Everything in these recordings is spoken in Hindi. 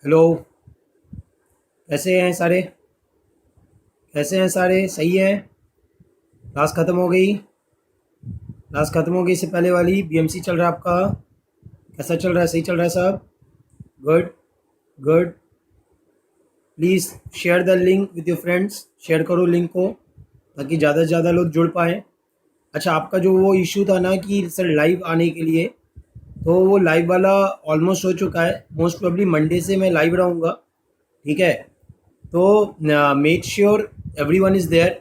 हेलो। कैसे हैं सारे? कैसे हैं सारे? सही है? क्लास ख़त्म हो गई? क्लास ख़त्म हो गई, इससे पहले वाली बीएमसी चल रहा है आपका? कैसा चल रहा है? सही चल रहा है सब? Good. Good. Please share the link with your friends. Share करो लिंक को ताकि ज़्यादा से ज़्यादा लोग जुड़ पाएँ। अच्छा, आपका जो वो इशू था ना कि सर लाइव आने के लिए, तो वो लाइव वाला ऑलमोस्ट हो चुका है। मोस्ट प्रोबेबली मंडे से मैं लाइव रहूँगा। ठीक है, तो make sure everyone is there.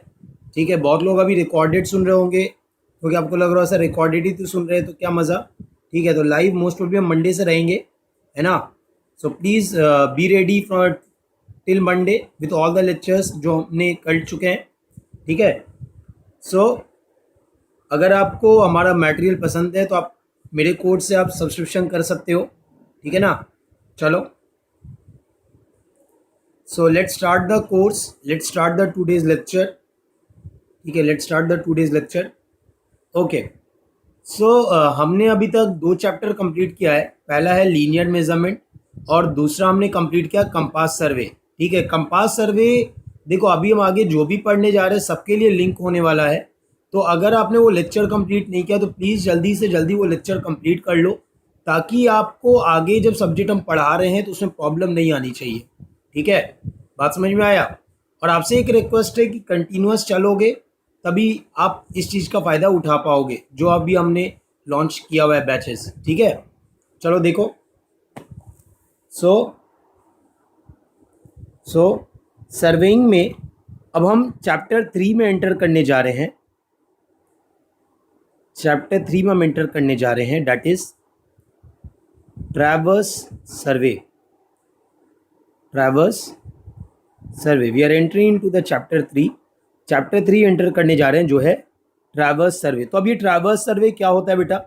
ठीक है, बहुत लोग अभी रिकॉर्डेड सुन रहे होंगे क्योंकि आपको लग रहा है सर रिकॉर्डेड ही तो सुन रहे हैं तो क्या मज़ा। ठीक है, तो लाइव मोस्ट प्रोबेबली हम मंडे से रहेंगे, है ना? So please be ready for till Monday with all the lectures जो हमने कर चुके हैं। ठीक है, सो अगर आपको हमारा मटेरियल पसंद है तो आप मेरे कोड से आप सब्सक्रिप्शन कर सकते हो। ठीक है ना? चलो, so let's start the course, let's start the today's lecture. ठीक है, let's start the today's lecture. Okay, so हमने अभी तक दो चैप्टर कंप्लीट किया है। पहला है लीनियर मेजरमेंट और दूसरा हमने कंप्लीट किया कंपास सर्वे। ठीक है, कंपास सर्वे देखो अभी हम आगे जो भी पढ़ने जा रहे हैं सबके लिए लिंक होने वाला है। तो अगर आपने वो लेक्चर कंप्लीट नहीं किया तो प्लीज़ जल्दी से जल्दी वो लेक्चर कंप्लीट कर लो ताकि आपको आगे जब सब्जेक्ट हम पढ़ा रहे हैं तो उसमें प्रॉब्लम नहीं आनी चाहिए। ठीक है, बात समझ में आया? और आपसे एक रिक्वेस्ट है कि कंटिन्यूअस चलोगे तभी आप इस चीज़ का फ़ायदा उठा पाओगे जो अभी हमने लॉन्च किया हुआ है बैचेस। ठीक है, चलो देखो। सो सो सर्वेइंग में अब हम चैप्टर 3 में एंटर करने जा रहे हैं। चैप्टर 3 में हम एंटर करने जा रहे हैं, that is traverse survey. Traverse survey, we are entering into the chapter 3। Chapter 3 enter करने जा रहे हैं जो है ट्रैवर्स सर्वे। तो अब ये ट्रैवर्स सर्वे क्या होता है बेटा?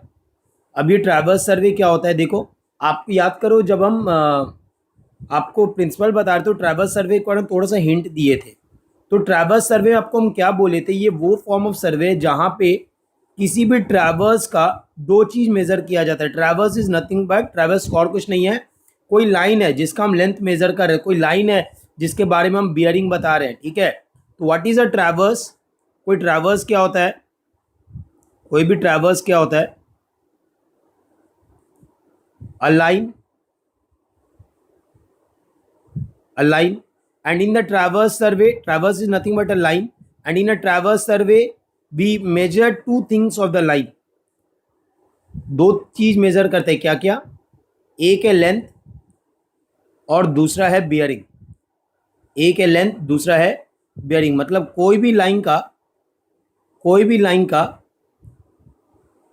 अब ये ट्रैवर्स सर्वे क्या होता है देखो, आप याद करो जब हम आपको प्रिंसिपल बता रहे थे ट्रैवर्स सर्वे के बारे में थोड़ा सा हिंट दिए थे। तो ट्रैवर्स सर्वे आपको हम क्या बोले थे, ये वो फॉर्म ऑफ सर्वे है जहाँ पे किसी भी ट्रैवर्स का दो चीज़ मेज़र किया जाता है। Traverse is nothing but, traverse और कुछ नहीं है, कोई लाइन है जिसका हम लेंथ मेज़र कर रहे हैं, कोई लाइन है जिसके बारे में हम बियरिंग बता रहे हैं। ठीक है, तो व्हाट इज़ अ ट्रैवर्स? कोई ट्रैवर्स क्या होता है? कोई भी ट्रैवर्स क्या होता है? A line, a line, and in the traverse survey, traverse is nothing but a line, and in a traverse survey we measure two things of the line। दो चीज मेजर करते हैं, क्या क्या? एक है लेंथ और दूसरा है बियरिंग। एक है लेंथ, दूसरा है बियरिंग। मतलब कोई भी लाइन का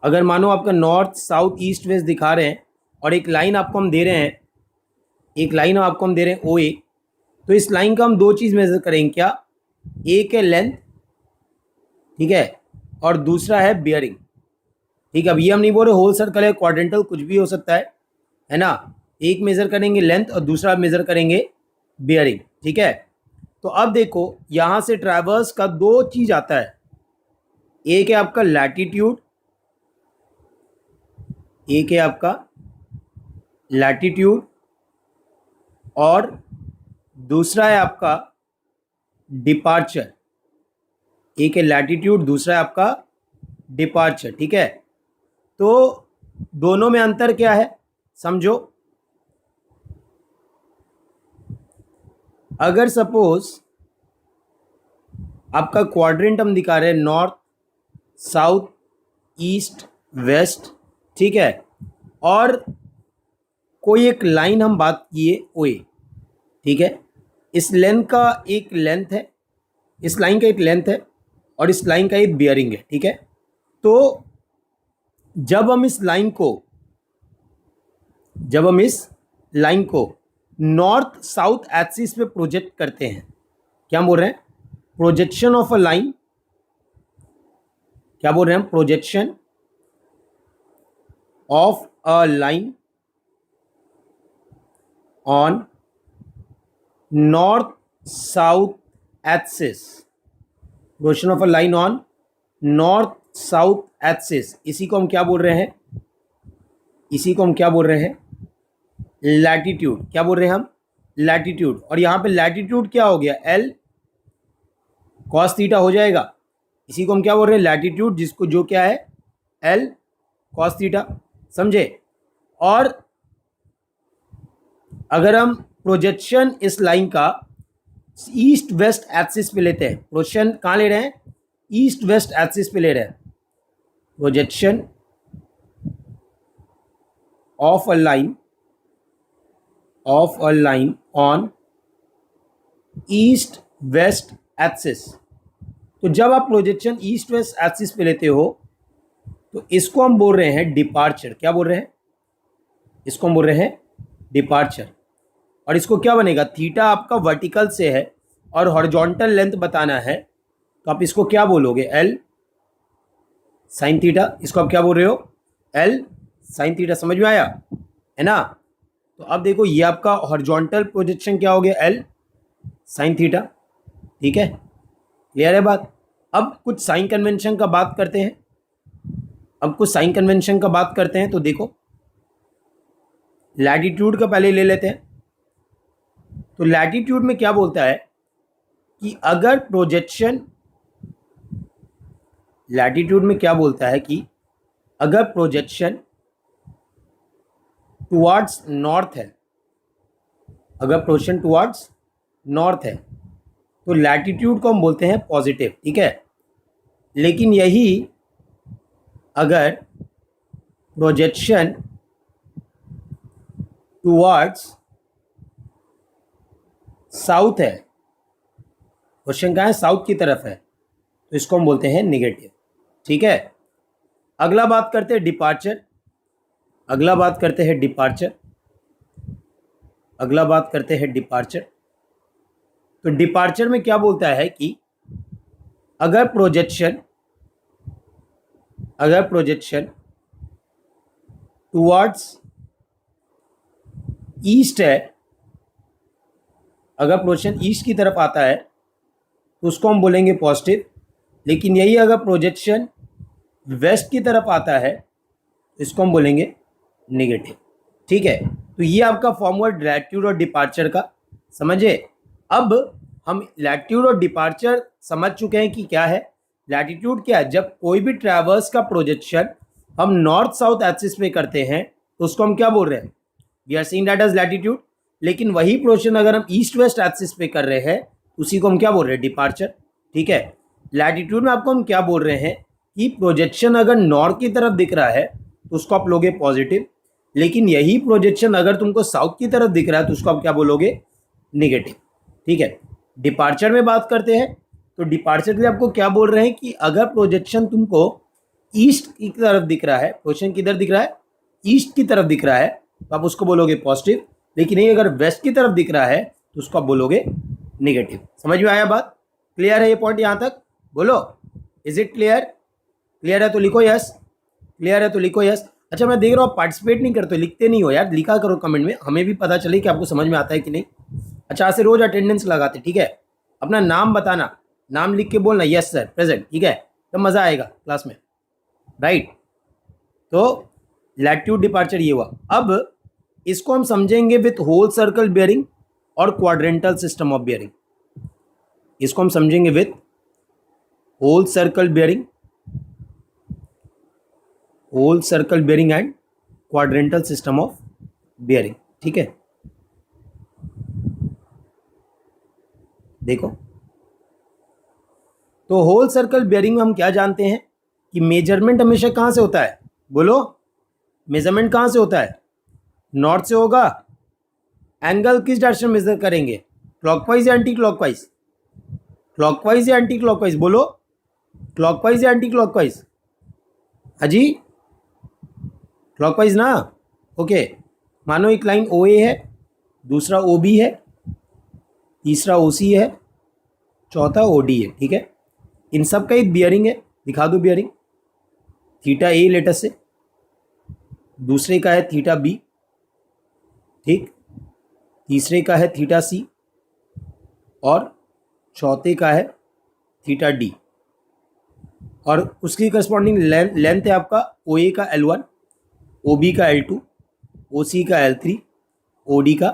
अगर मानो आपका नॉर्थ साउथ ईस्ट वेस्ट दिखा रहे हैं और एक लाइन आपको हम दे रहे हैं, एक लाइन आपको हम दे रहे हैं ओ ए, तो इस लाइन का हम दो चीज़ मेजर करेंगे, क्या? एक है लेंथ, ठीक है, और दूसरा है बियरिंग। ठीक है, अब ये हम नहीं बोल रहे होल सर्कल है, क्वाड्रेंटल कुछ भी हो सकता है ना? एक मेजर करेंगे लेंथ और दूसरा मेजर करेंगे बियरिंग। ठीक है, तो अब देखो यहां से ट्रैवर्स का दो चीज आता है, एक है आपका लैटिट्यूड, एक है आपका लैटिट्यूड और दूसरा है आपका डिपार्चर। एक है लैटिट्यूड, दूसरा है आपका डिपार्चर। ठीक है, तो दोनों में अंतर क्या है समझो। अगर सपोज आपका क्वाड्रेंट हम दिखा रहे हैं नॉर्थ साउथ ईस्ट वेस्ट, ठीक है, और कोई एक लाइन हम बात किए ओ ए, ठीक है, इस लेंथ का एक लेंथ है, इस लाइन का एक लेंथ है और इस लाइन का एक बियरिंग है। ठीक है, तो जब हम इस लाइन को नॉर्थ साउथ एक्सिस पे प्रोजेक्ट करते हैं, क्या बोल रहे हैं? प्रोजेक्शन ऑफ अ लाइन, क्या बोल रहे हैं? Projection of a line on north south axis, projection of a line on north south axis, इसी को हम क्या बोल रहे हैं? इसी को हम क्या बोल रहे हैं? लैटिट्यूड। क्या बोल रहे हैं हम? लैटिट्यूड, और यहाँ पे लैटिट्यूड क्या हो गया, एल कॉस थीटा हो जाएगा। इसी को हम क्या बोल रहे हैं, लैटिट्यूड, जिसको जो क्या है, एल कॉस थीटा, समझे। और अगर हम प्रोजेक्शन इस लाइन का ईस्ट वेस्ट एक्सिस पे लेते हैं, प्रोजेक्शन कहाँ ले रहे हैं, ईस्ट वेस्ट एक्सिस पे ले रहे हैं, projection of a line on east west axis. तो जब आप प्रोजेक्शन ईस्ट वेस्ट एक्सिस पे लेते हो तो इसको हम बोल रहे हैं डिपार्चर। क्या बोल रहे हैं, इसको हम बोल रहे हैं डिपार्चर। और इसको क्या बनेगा, थीटा आपका वर्टिकल से है और हॉरिजॉन्टल लेंथ बताना है, तो आप इसको क्या बोलोगे, एल साइन थीटा। इसको आप क्या बोल रहे हो, एल साइन थीटा। समझ में आया है ना। तो अब देखो ये आपका हॉरिजॉन्टल प्रोजेक्शन क्या हो गया, एल साइन थीटा। ठीक है, क्लियर है बात। अब कुछ साइन कन्वेंशन का बात करते हैं, तो देखो लैटिट्यूड का पहले ले लेते हैं। तो लैटिट्यूड में क्या बोलता है कि अगर प्रोजेक्शन, लैटिट्यूड में क्या बोलता है कि अगर प्रोजेक्शन टुवर्ड्स नॉर्थ है, अगर प्रोजेक्शन टुवर्ड्स नॉर्थ है तो लैटिट्यूड को हम बोलते हैं पॉजिटिव। ठीक है, लेकिन यही अगर प्रोजेक्शन टुवर्ड्स साउथ है, क्वेश्चन कहाँ है, साउथ की तरफ है, तो इसको हम बोलते हैं निगेटिव। ठीक है, अगला बात करते हैं डिपार्चर। तो डिपार्चर में क्या बोलता है कि अगर प्रोजेक्शन टुवर्ड्स ईस्ट है, अगर प्रोजेक्शन ईस्ट की तरफ आता है तो उसको हम बोलेंगे पॉजिटिव, लेकिन यही अगर प्रोजेक्शन वेस्ट की तरफ आता है तो इसको हम बोलेंगे नेगेटिव। ठीक है, तो ये आपका फॉर्मूला लैटिट्यूड और डिपार्चर का, समझे। अब हम लैटिट्यूड और डिपार्चर समझ चुके हैं कि क्या है। लैटिट्यूड क्या है, जब कोई भी ट्रैवर्स का प्रोजेक्शन हम नॉर्थ साउथ एक्सिस पे करते हैं तो उसको हम क्या बोल रहे हैं, we are seeing that as latitude. लेकिन वही प्रोजेक्शन अगर हम ईस्ट वेस्ट एक्सिस पे कर रहे हैं उसी को हम क्या बोल रहे हैं, डिपार्चर। ठीक है, लैटिट्यूड में आपको हम क्या बोल रहे हैं कि प्रोजेक्शन अगर नॉर्थ की तरफ दिख रहा है तो उसको आप लोगे पॉजिटिव, लेकिन यही प्रोजेक्शन अगर तुमको साउथ की तरफ दिख रहा है तो उसको आप क्या बोलोगे, नेगेटिव। ठीक है, डिपार्चर में बात करते हैं। तो डिपार्चर के लिए आपको क्या बोल रहे हैं कि अगर प्रोजेक्शन तुमको ईस्ट की तरफ दिख रहा है, प्रोजेक्शन किधर दिख रहा है, ईस्ट की तरफ दिख रहा है, तो आप उसको बोलोगे पॉजिटिव। लेकिन ये अगर वेस्ट की तरफ दिख रहा है तो उसको आप बोलोगे नेगेटिव। समझ में आया बात, क्लियर है ये पॉइंट यहाँ तक, बोलो इज इट क्लियर। क्लियर है तो लिखो यस, क्लियर है तो लिखो यस। अच्छा, मैं देख रहा हूँ पार्टिसिपेट नहीं करते, लिखते नहीं हो यार, लिखा करो कमेंट में, हमें भी पता चले कि आपको समझ में आता है कि नहीं। अच्छा, ऐसे रोज अटेंडेंस लगाते, ठीक है। अपना नाम बताना, नाम लिख के बोलना यस सर प्रेजेंट, ठीक है, तब मज़ा आएगा क्लास में, राइट। तो लैटिट्यूड डिपार्चर ये हुआ। अब इसको हम समझेंगे विथ होल सर्कल बेयरिंग और क्वाड्रेंटल सिस्टम ऑफ बेयरिंग। इसको हम समझेंगे with whole circle bearing and quadrantal system of bearing. ठीक है, देखो तो होल सर्कल बेयरिंग में हम क्या जानते हैं कि मेजरमेंट हमेशा कहाँ से होता है, बोलो मेजरमेंट कहाँ से होता है, नॉर्थ से होगा। एंगल किस डायरेक्शन मेजर करेंगे, क्लॉकवाइज या एंटी क्लॉकवाइज, क्लॉकवाइज या एंटी क्लॉकवाइज, बोलो क्लॉकवाइज या एंटी क्लॉकवाइज, हाजी क्लॉकवाइज ना। ओके, मानो एक लाइन ओ ए है, दूसरा ओ बी है, तीसरा ओ सी है, चौथा ओ डी है। ठीक है, इन सब का एक बियरिंग है, दिखा दो bearing. Theta A let's say, दूसरे का है थीटा बी, ठीक, तीसरे का है थीटा सी और चौथे का है थीटा डी। और उसकी करस्पॉन्डिंग लेंथ है आपका ओ ए का L1, ओ बी का L2, ओ सी का L3, ओ डी का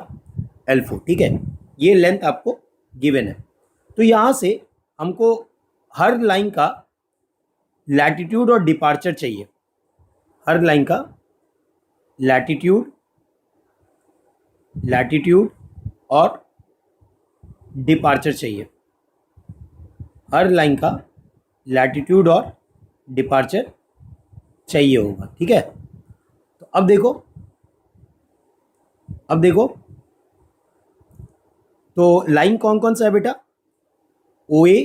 L4, ठीक है। ये लेंथ आपको गिवन है। तो यहाँ से हमको हर लाइन का लैटिट्यूड और डिपार्चर चाहिए, हर लाइन का लैटिट्यूड और डिपार्चर चाहिए, हर लाइन का लैटिट्यूड और डिपार्चर चाहिए होगा, ठीक है। तो अब देखो तो लाइन कौन कौन सा है बेटा, OA,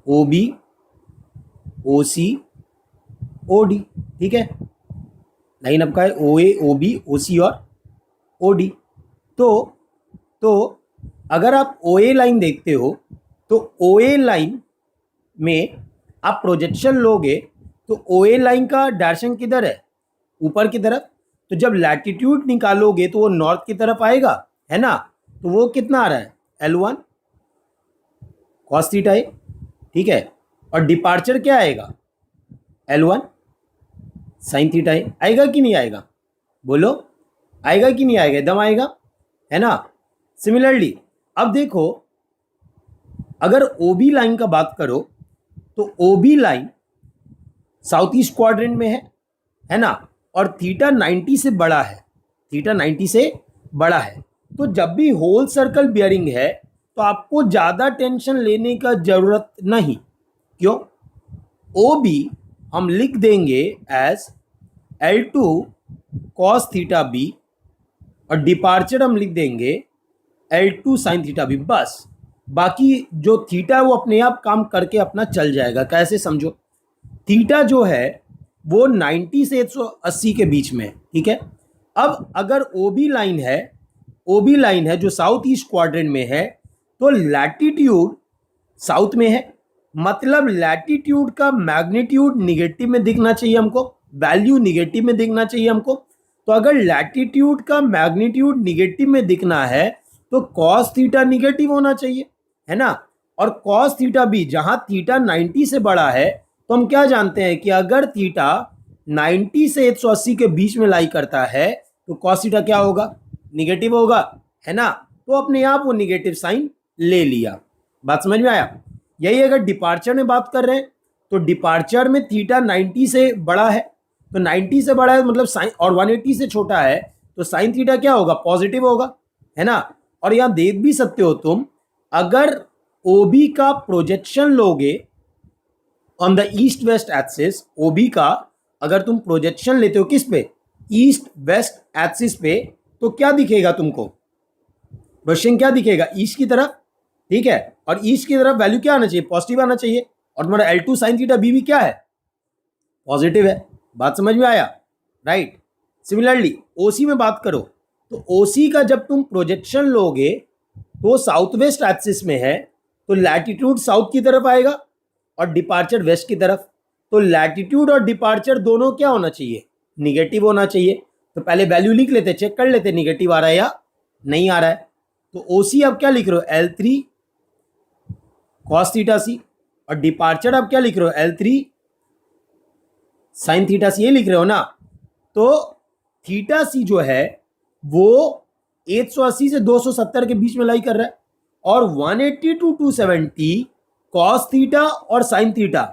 OB, OC, OD, ठीक है। लाइन आपका है OA, OB, OC और OD। तो अगर आप OA लाइन देखते हो तो OA लाइन में आप प्रोजेक्शन लोगे तो OA लाइन का डायरेक्शन किधर है, ऊपर की तरफ। तो जब लैटिट्यूड निकालोगे तो वो नॉर्थ की तरफ आएगा, है ना। तो वो कितना आ रहा है, L1 cos थीटा है, ठीक है। और डिपार्चर क्या आएगा, L1 sin थीटा है। आएगा कि नहीं आएगा, बोलो, आएगा कि नहीं आएगा, एकदम आएगा, है ना। सिमिलरली अब देखो, अगर OB लाइन का बात करो तो OB line south east quadrant में है ना। और थीटा 90 से बड़ा है, थीटा 90 से बड़ा है। तो जब भी होल सर्कल बियरिंग है तो आपको ज़्यादा टेंशन लेने का ज़रूरत नहीं। क्यों, OB हम लिख देंगे as L2 cos theta B और डिपार्चर हम लिख देंगे L2 sin थीटा B, बस। बाकी जो थीटा है वो अपने आप काम करके अपना चल जाएगा। कैसे, समझो, थीटा जो है वो 90 से 180 के बीच में है, ठीक है। अब अगर OB लाइन है जो साउथ ईस्ट क्वाड्रेंट में है, तो लैटिट्यूड साउथ में है, मतलब लैटिट्यूड का मैग्नीट्यूड निगेटिव में दिखना चाहिए हमको, वैल्यू निगेटिव में दिखना चाहिए हमको। तो अगर लैटिट्यूड का मैग्नीट्यूड निगेटिव में दिखना है तो कॉस थीटा निगेटिव होना चाहिए, है ना। और कॉस थीटा भी, जहां थीटा 90 से बड़ा है, तो हम क्या जानते हैं कि अगर थीटा 90 से 180 के बीच में लाई करता है तो कॉस थीटा क्या होगा, निगेटिव होगा, है ना। तो अपने आप वो निगेटिव साइन ले लिया। बात समझ में आया। यही अगर डिपार्चर में बात कर रहे हैं तो डिपार्चर में थीटा 90 से बड़ा है, तो 90 से बड़ा है मतलब साइन, और 180 से छोटा है तो साइन थीटा क्या होगा, पॉजिटिव होगा, है ना। और यहां देख भी सकते हो तुम, अगर OB का प्रोजेक्शन लोगे on the east west axis, OB का अगर तुम प्रोजेक्शन लेते हो किस पे, ईस्ट वेस्ट एक्सिस पे, तो क्या दिखेगा तुमको, प्रोजेक्शन क्या दिखेगा, ईस्ट की तरफ, ठीक है। और ईस्ट की तरफ वैल्यू क्या आना चाहिए, पॉजिटिव आना चाहिए। और तुम्हारा L2 sin थीटा B भी क्या है, पॉजिटिव है। बात समझ में आया, राइट। सिमिलरली OC में बात करो तो OC का जब तुम प्रोजेक्शन लोगे तो साउथ वेस्ट एक्सिस में है, तो लैटिट्यूड साउथ की तरफ आएगा और डिपार्चर वेस्ट की तरफ। तो लैटिट्यूड और डिपार्चर दोनों क्या होना चाहिए, निगेटिव होना चाहिए। तो पहले वैल्यू लिख लेते, चेक कर लेते निगेटिव आ रहा है या नहीं आ रहा है। तो OC आप क्या लिख रहे हो, L3 cos थीटा C, और डिपार्चर आप क्या लिख रहे हो, L3 sin थीटा C, ये लिख रहे हो ना। तो थीटा C जो है वो 180 से 270 के बीच में लाई कर रहा है, और 180 to 270 cos थीटा और sin थीटा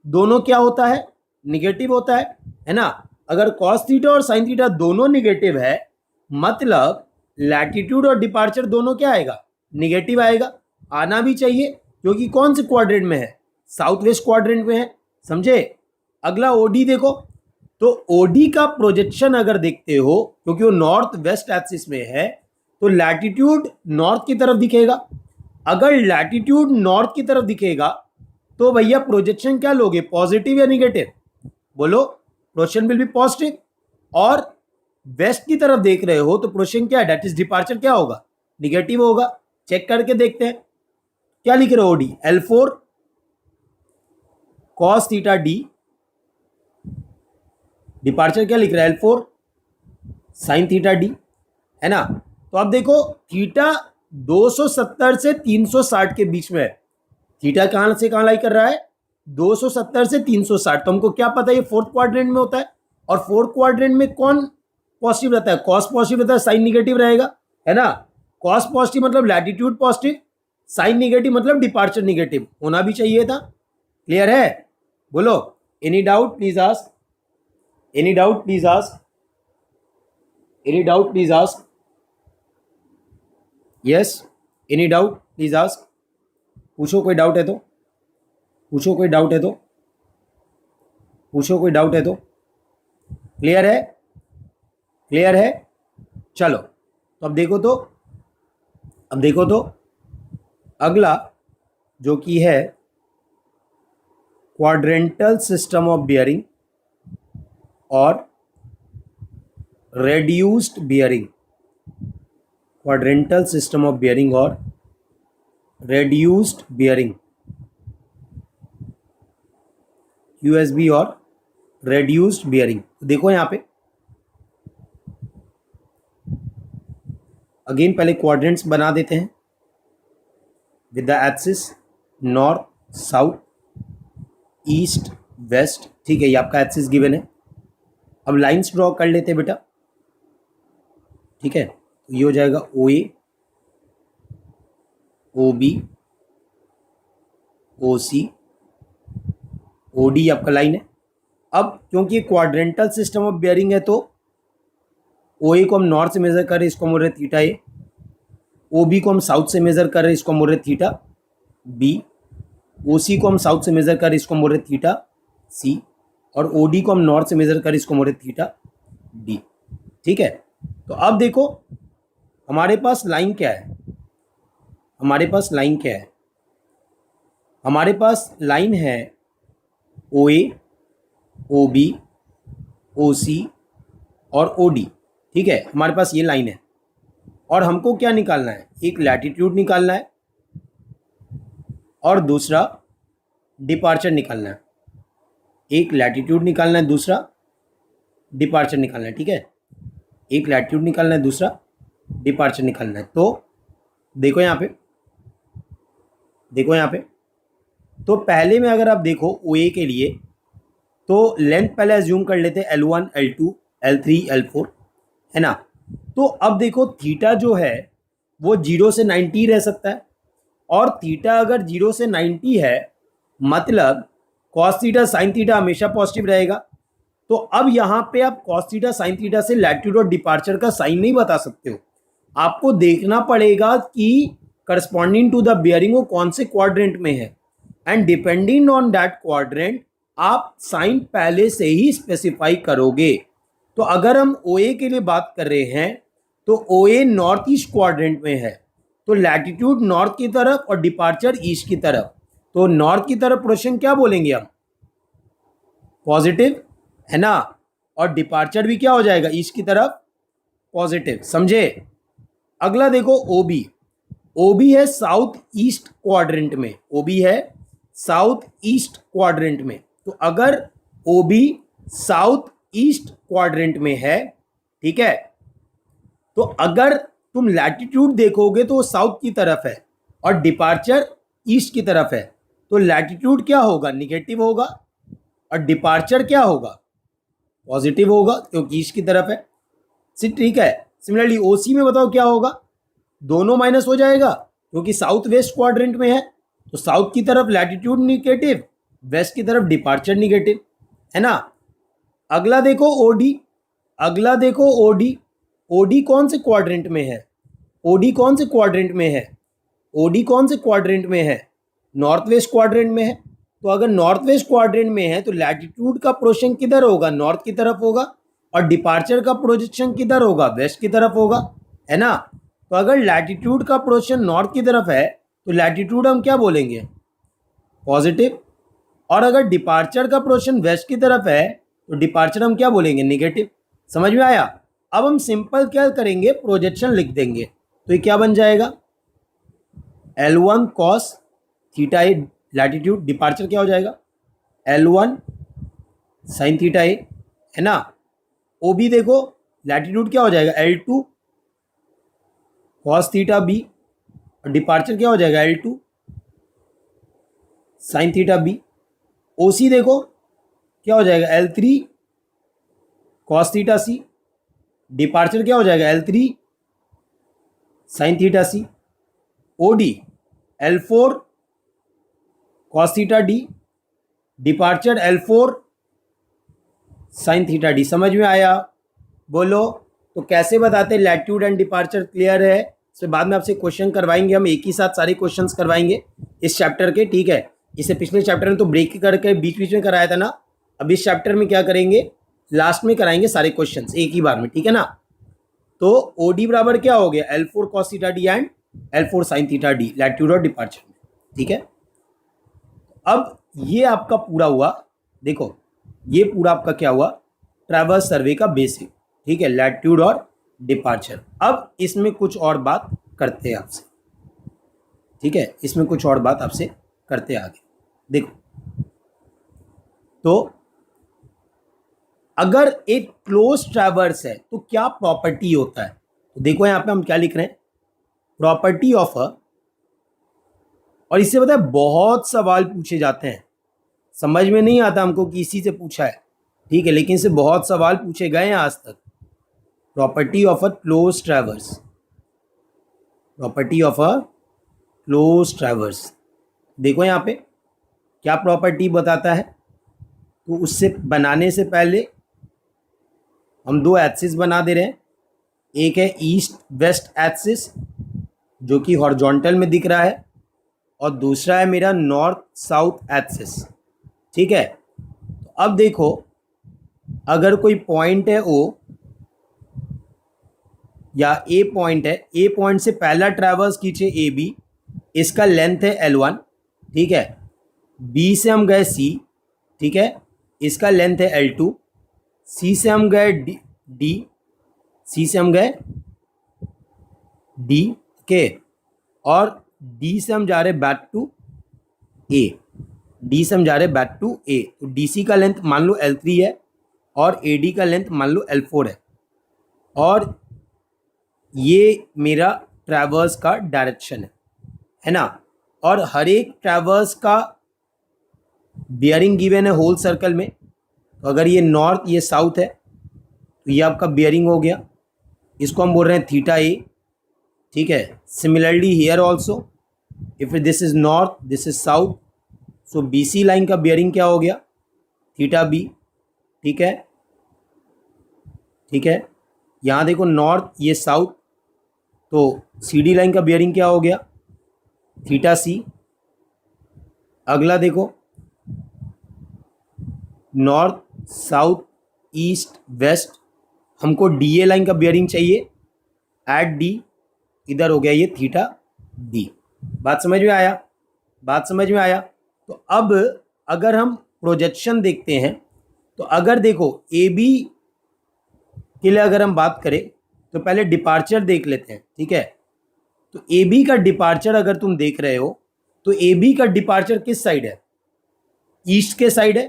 दोनों क्या होता है, निगेटिव होता है ना। अगर cos थीटा और sin थीटा दोनों निगेटिव है, मतलब लैटिट्यूड और डिपार्चर दोनों क्या आएगा, निगेटिव आएगा। आना भी चाहिए क्योंकि कौन से क्वाड्रेंट में है, साउथ वेस्ट क्वाड्रेंट में है, समझे। अगला OD देखो, तो OD का प्रोजेक्शन अगर देखते हो, क्योंकि वो नॉर्थ वेस्ट एक्सिस में है, तो लैटिट्यूड नॉर्थ की तरफ दिखेगा। अगर लैटिट्यूड नॉर्थ की तरफ दिखेगा तो भैया प्रोजेक्शन क्या लोगे, पॉजिटिव या निगेटिव, बोलो। Projection will be positive. और वेस्ट की तरफ देख रहे हो तो प्रोजेक्शन क्या है, दैट इज डिपार्चर क्या होगा, निगेटिव होगा। चेक करके देखते हैं, क्या लिख रहे हो, OD L4 cos theta D, departure क्या लिख रहा है, L4 sin थीटा D, है ना। तो अब देखो थीटा 270 से 360 के बीच में है। थीटा कहां से कहां लाई कर रहा है, 270 से 360। तो हमको क्या पता है ये फोर्थ क्वाड्रेंट में होता है, और फोर्थ क्वाड्रेंट में कौन पॉजिटिव रहता है, कॉस पॉजिटिव रहता है, साइन निगेटिव रहेगा। है ना। कॉस पॉजिटिव मतलब लैटिट्यूड पॉजिटिव, साइन निगेटिव मतलब डिपार्चर निगेटिव होना भी चाहिए था। क्लियर है? बोलो, any doubt please ask, any doubt please ask, any doubt please ask, yes, any doubt please ask, पूछो कोई डाउट है तो, पूछो कोई डाउट है तो, पूछो कोई डाउट है तो। क्लियर है? क्लियर है? चलो तो अब देखो तो, अब देखो तो अगला जो कि है क्वाड्रेंटल सिस्टम ऑफ बियरिंग और reduced bearing, quadrantal system of bearing और रेड्यूस्ड बियरिंग, यूएसबी और रेड्यूस्ड बियरिंग। देखो यहाँ पे अगेन पहले क्वाड्रेंट्स बना देते हैं with the axis north south east west. ठीक है, ये आपका एक्सिस गिवन है। अब लाइंस ड्रॉ कर लेते हैं बेटा। ठीक है, तो ये हो जाएगा ओ ए, ओ बी, ओ सी, ओ डी आपका लाइन है। अब क्योंकि क्वाड्रेंटल सिस्टम ऑफ बियरिंग है तो ओ ए को हम नॉर्थ से मेजर कर रहे हैं, इसको मोड़ रहे थीटा ए। ओ बी को हम साउथ से मेजर कर रहे हैं, इसको मोड़ रहे थीटा बी। ओ सी को हम साउथ से मेजर कर रहे हैं, इसको मोड़ रहे थीटा सी। और ओ डी को हम नॉर्थ से मेजर कर रहे हैं, इसको मोड़ रहे थीटा डी। ठीक है, तो अब देखो हमारे पास लाइन क्या है, हमारे पास लाइन क्या है, हमारे पास लाइन है ओ ए, ओ बी, ओ सी और ओ डी। ठीक है, हमारे पास ये लाइन है और हमको क्या निकालना है, एक लैटिट्यूड निकालना है और दूसरा डिपार्चर निकालना है। एक लैटिट्यूड निकालना है, दूसरा डिपार्चर निकालना है। ठीक है, एक लैटिट्यूड निकालना है, दूसरा डिपार्चर निकालना है। तो देखो यहाँ पे, देखो यहाँ पे, तो पहले में अगर आप देखो ओ ए के लिए तो लेंथ पहले एज्यूम कर लेते हैं L1, L2, L3, L4, है ना। तो अब देखो थीटा जो है वो 0 से 90 रह सकता है और थीटा अगर 0 से 90 है मतलब कॉस थीटा साइन थीटा हमेशा पॉजिटिव रहेगा। तो अब यहाँ पे आप कॉस थीटा साइन थीटा से लैटिट्यूड और डिपार्चर का साइन नहीं बता सकते हो। आपको देखना पड़ेगा कि करस्पॉन्डिंग टू द बियरिंग वो कौन से क्वाड्रेंट में है and depending on that quadrant आप साइन पहले से ही स्पेसिफाई करोगे। तो अगर हम ओ ए के लिए बात कर रहे हैं तो ओ ए नॉर्थ ईस्ट क्वाड्रेंट में है तो लैटिट्यूड नॉर्थ की तरफ और डिपार्चर ईस्ट की तरफ। तो नॉर्थ की तरफ प्रोजेक्शन क्या बोलेंगे हम, पॉजिटिव, है ना। और डिपार्चर भी क्या हो जाएगा, ईस्ट की तरफ पॉजिटिव। समझे? अगला देखो ओ बी, ओ बी है साउथ ईस्ट क्वाड्रेंट में, ओ बी है साउथ ईस्ट क्वाड्रेंट में। तो अगर O B south east quadrant में है, ठीक है, तो अगर तुम लैटिट्यूड देखोगे तो वो साउथ की तरफ है और डिपार्चर ईस्ट की तरफ है। तो लैटिट्यूड क्या होगा, निगेटिव होगा और डिपार्चर क्या होगा, पॉजिटिव होगा क्योंकि ईस्ट की तरफ है। ठीक है, सिमिलरली ओ सी में बताओ क्या होगा, दोनों माइनस हो जाएगा क्योंकि साउथ वेस्ट क्वाड्रेंट में है तो साउथ की तरफ लैटिट्यूड निगेटिव, वेस्ट की तरफ डिपार्चर निगेटिव, है ना। अगला देखो ओडी, अगला देखो ओडी, ओडी कौन से क्वाड्रेंट में है, ओडी कौन से क्वाड्रेंट में है, ओडी कौन से क्वाड्रेंट में है, नॉर्थ वेस्ट क्वाड्रेंट में है। तो अगर नॉर्थ वेस्ट क्वाड्रेंट में है तो लैटिट्यूड का प्रोजेक्शन किधर होगा, नॉर्थ की तरफ होगा और डिपार्चर का प्रोजेक्शन किधर होगा, वेस्ट की तरफ होगा, है ना। तो अगर लैटिट्यूड का प्रोजेक्शन नॉर्थ की तरफ है तो लैटिट्यूड हम क्या बोलेंगे, पॉजिटिव। और अगर डिपार्चर का प्रोजेक्शन वेस्ट की तरफ है तो डिपार्चर हम क्या बोलेंगे, निगेटिव। समझ में आया? अब हम सिंपल क्या करेंगे, प्रोजेक्शन लिख देंगे। तो ये क्या बन जाएगा, L1 cos थीटा ए लैटिट्यूड, डिपार्चर क्या हो जाएगा L1 साइन थीटा ए, है ना। ओ बी देखो लैटिट्यूड क्या हो जाएगा L2 cos थीटा बी और डिपार्चर क्या हो जाएगा L2 साइन थीटा बी। ओ सी देखो क्या हो जाएगा L3 cos थीटा सी, डिपार्चर क्या हो जाएगा L3 sine theta C, O D L4 cos theta D, departure L4 sine theta D. समझ में आया? बोलो। तो कैसे बताते लैटिट्यूड एंड डिपार्चर? क्लियर है? इससे बाद में आपसे क्वेश्चन करवाएंगे, हम एक ही साथ सारे क्वेश्चंस करवाएंगे इस चैप्टर के, ठीक है। इसे पिछले चैप्टर में तो ब्रेक करके बीच बीच में कराया था ना, अब इस चैप्टर में क्या करेंगे, लास्ट में कराएंगे सारे क्वेश्चंस एक ही बार में, ठीक है ना। तो ओडी बराबर क्या हो गया, L4 cos theta D and L4 sin theta D, latitude और डिपार्चर में, ठीक है। अब ये आपका पूरा हुआ, देखो ये पूरा आपका क्या हुआ, ट्रैवर्स सर्वे का बेसिक, ठीक है, लैटिट्यूड और डिपार्चर। अब इसमें कुछ और बात करते हैं आपसे, ठीक है, इसमें कुछ और बात आपसे करते हैं आगे। देखो, तो अगर एक क्लोज ट्रैवर्स है तो क्या प्रॉपर्टी होता है, तो देखो यहां पे हम क्या लिख रहे हैं, प्रॉपर्टी ऑफ अ, और इससे पता है बहुत सवाल पूछे जाते हैं, समझ में नहीं आता हमको कि इसी से पूछा है, ठीक है, लेकिन इससे बहुत सवाल पूछे गए हैं आज तक। Property of a close traverse, property of a close traverse, देखो यहाँ पे क्या प्रॉपर्टी बताता है। तो उससे बनाने से पहले हम दो एक्सिस बना दे रहे हैं, एक है ईस्ट वेस्ट एक्सिस जो कि हॉरिजॉन्टल में दिख रहा है, और दूसरा है मेरा नॉर्थ साउथ एक्सिस, ठीक है। तो अब देखो, अगर कोई पॉइंट है ओ या ए पॉइंट है, ए पॉइंट से पहला ट्रैवर्स खींचे ए बी, इसका लेंथ है L1, ठीक है। बी से हम गए सी, ठीक है, इसका लेंथ है L2। सी से हम गए डी, सी से हम गए डी के, और डी से हम जा रहे बैक टू ए, डी से हम जा रहे बैक टू ए। तो डी सी का लेंथ मान लो L3 है और ए डी का लेंथ मान लो L4 है, और ये मेरा ट्रैवर्स का डायरेक्शन है ना। और हर एक ट्रैवर्स का बियरिंग गिवन है होल सर्कल में, तो अगर ये नॉर्थ ये साउथ है तो ये आपका बियरिंग हो गया, इसको हम बोल रहे हैं थीटा ए, ठीक है। Similarly here also if this is north this is south, so B C line का बियरिंग क्या हो गया, थीटा बी, ठीक है, ठीक है। यहाँ देखो नॉर्थ ये साउथ, तो सी डी लाइन का बियरिंग क्या हो गया, थीटा सी। अगला देखो, नॉर्थ साउथ ईस्ट वेस्ट, हमको डी ए लाइन का बियरिंग चाहिए, एट डी, इधर हो गया ये थीटा डी। बात समझ में आया? बात समझ में आया? तो अब अगर हम प्रोजेक्शन देखते हैं, तो अगर देखो ए बी के लिए अगर हम बात करें तो पहले डिपार्चर देख लेते हैं, ठीक है। तो ए बी का डिपार्चर अगर तुम देख रहे हो तो ए बी का डिपार्चर किस साइड है, ईस्ट के साइड है।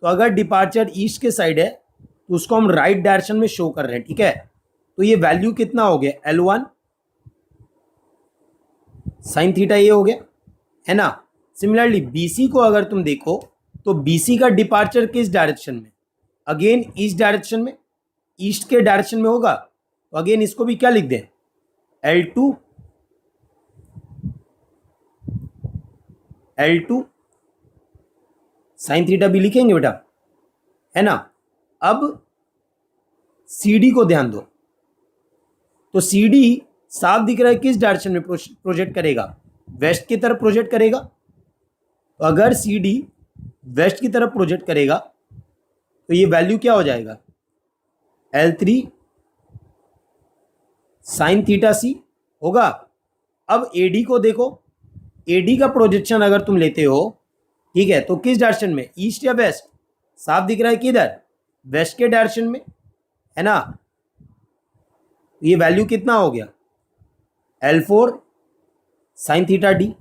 तो अगर डिपार्चर ईस्ट के साइड है तो उसको हम राइट डायरेक्शन में शो कर रहे हैं, ठीक है। तो ये वैल्यू कितना हो गया, L1 साइन थीटा ये हो गया, है ना। सिमिलरली BC को अगर तुम देखो तो BC का डिपार्चर किस डायरेक्शन में, अगेन ईस्ट डायरेक्शन में, ईस्ट के डायरेक्शन में होगा, तो अगेन इसको भी क्या लिख दें, L2 साइन थीटा भी लिखेंगे बेटा, है ना। अब CD को ध्यान दो, तो CD साफ दिख रहा है किस डायरेक्शन में प्रोजेक्ट करेगा, वेस्ट की तरफ प्रोजेक्ट करेगा। तो अगर CD वेस्ट की तरफ प्रोजेक्ट करेगा तो ये वैल्यू क्या हो जाएगा, L3 साइन थीटा सी होगा। अब AD को देखो, AD का प्रोजेक्शन अगर तुम लेते हो, ठीक है, तो किस डायरेक्शन में, ईस्ट या वेस्ट, साफ दिख रहा है किधर, वेस्ट के डायरेक्शन में, है ना। ये वैल्यू कितना हो गया, L4 साइन थीटा डी।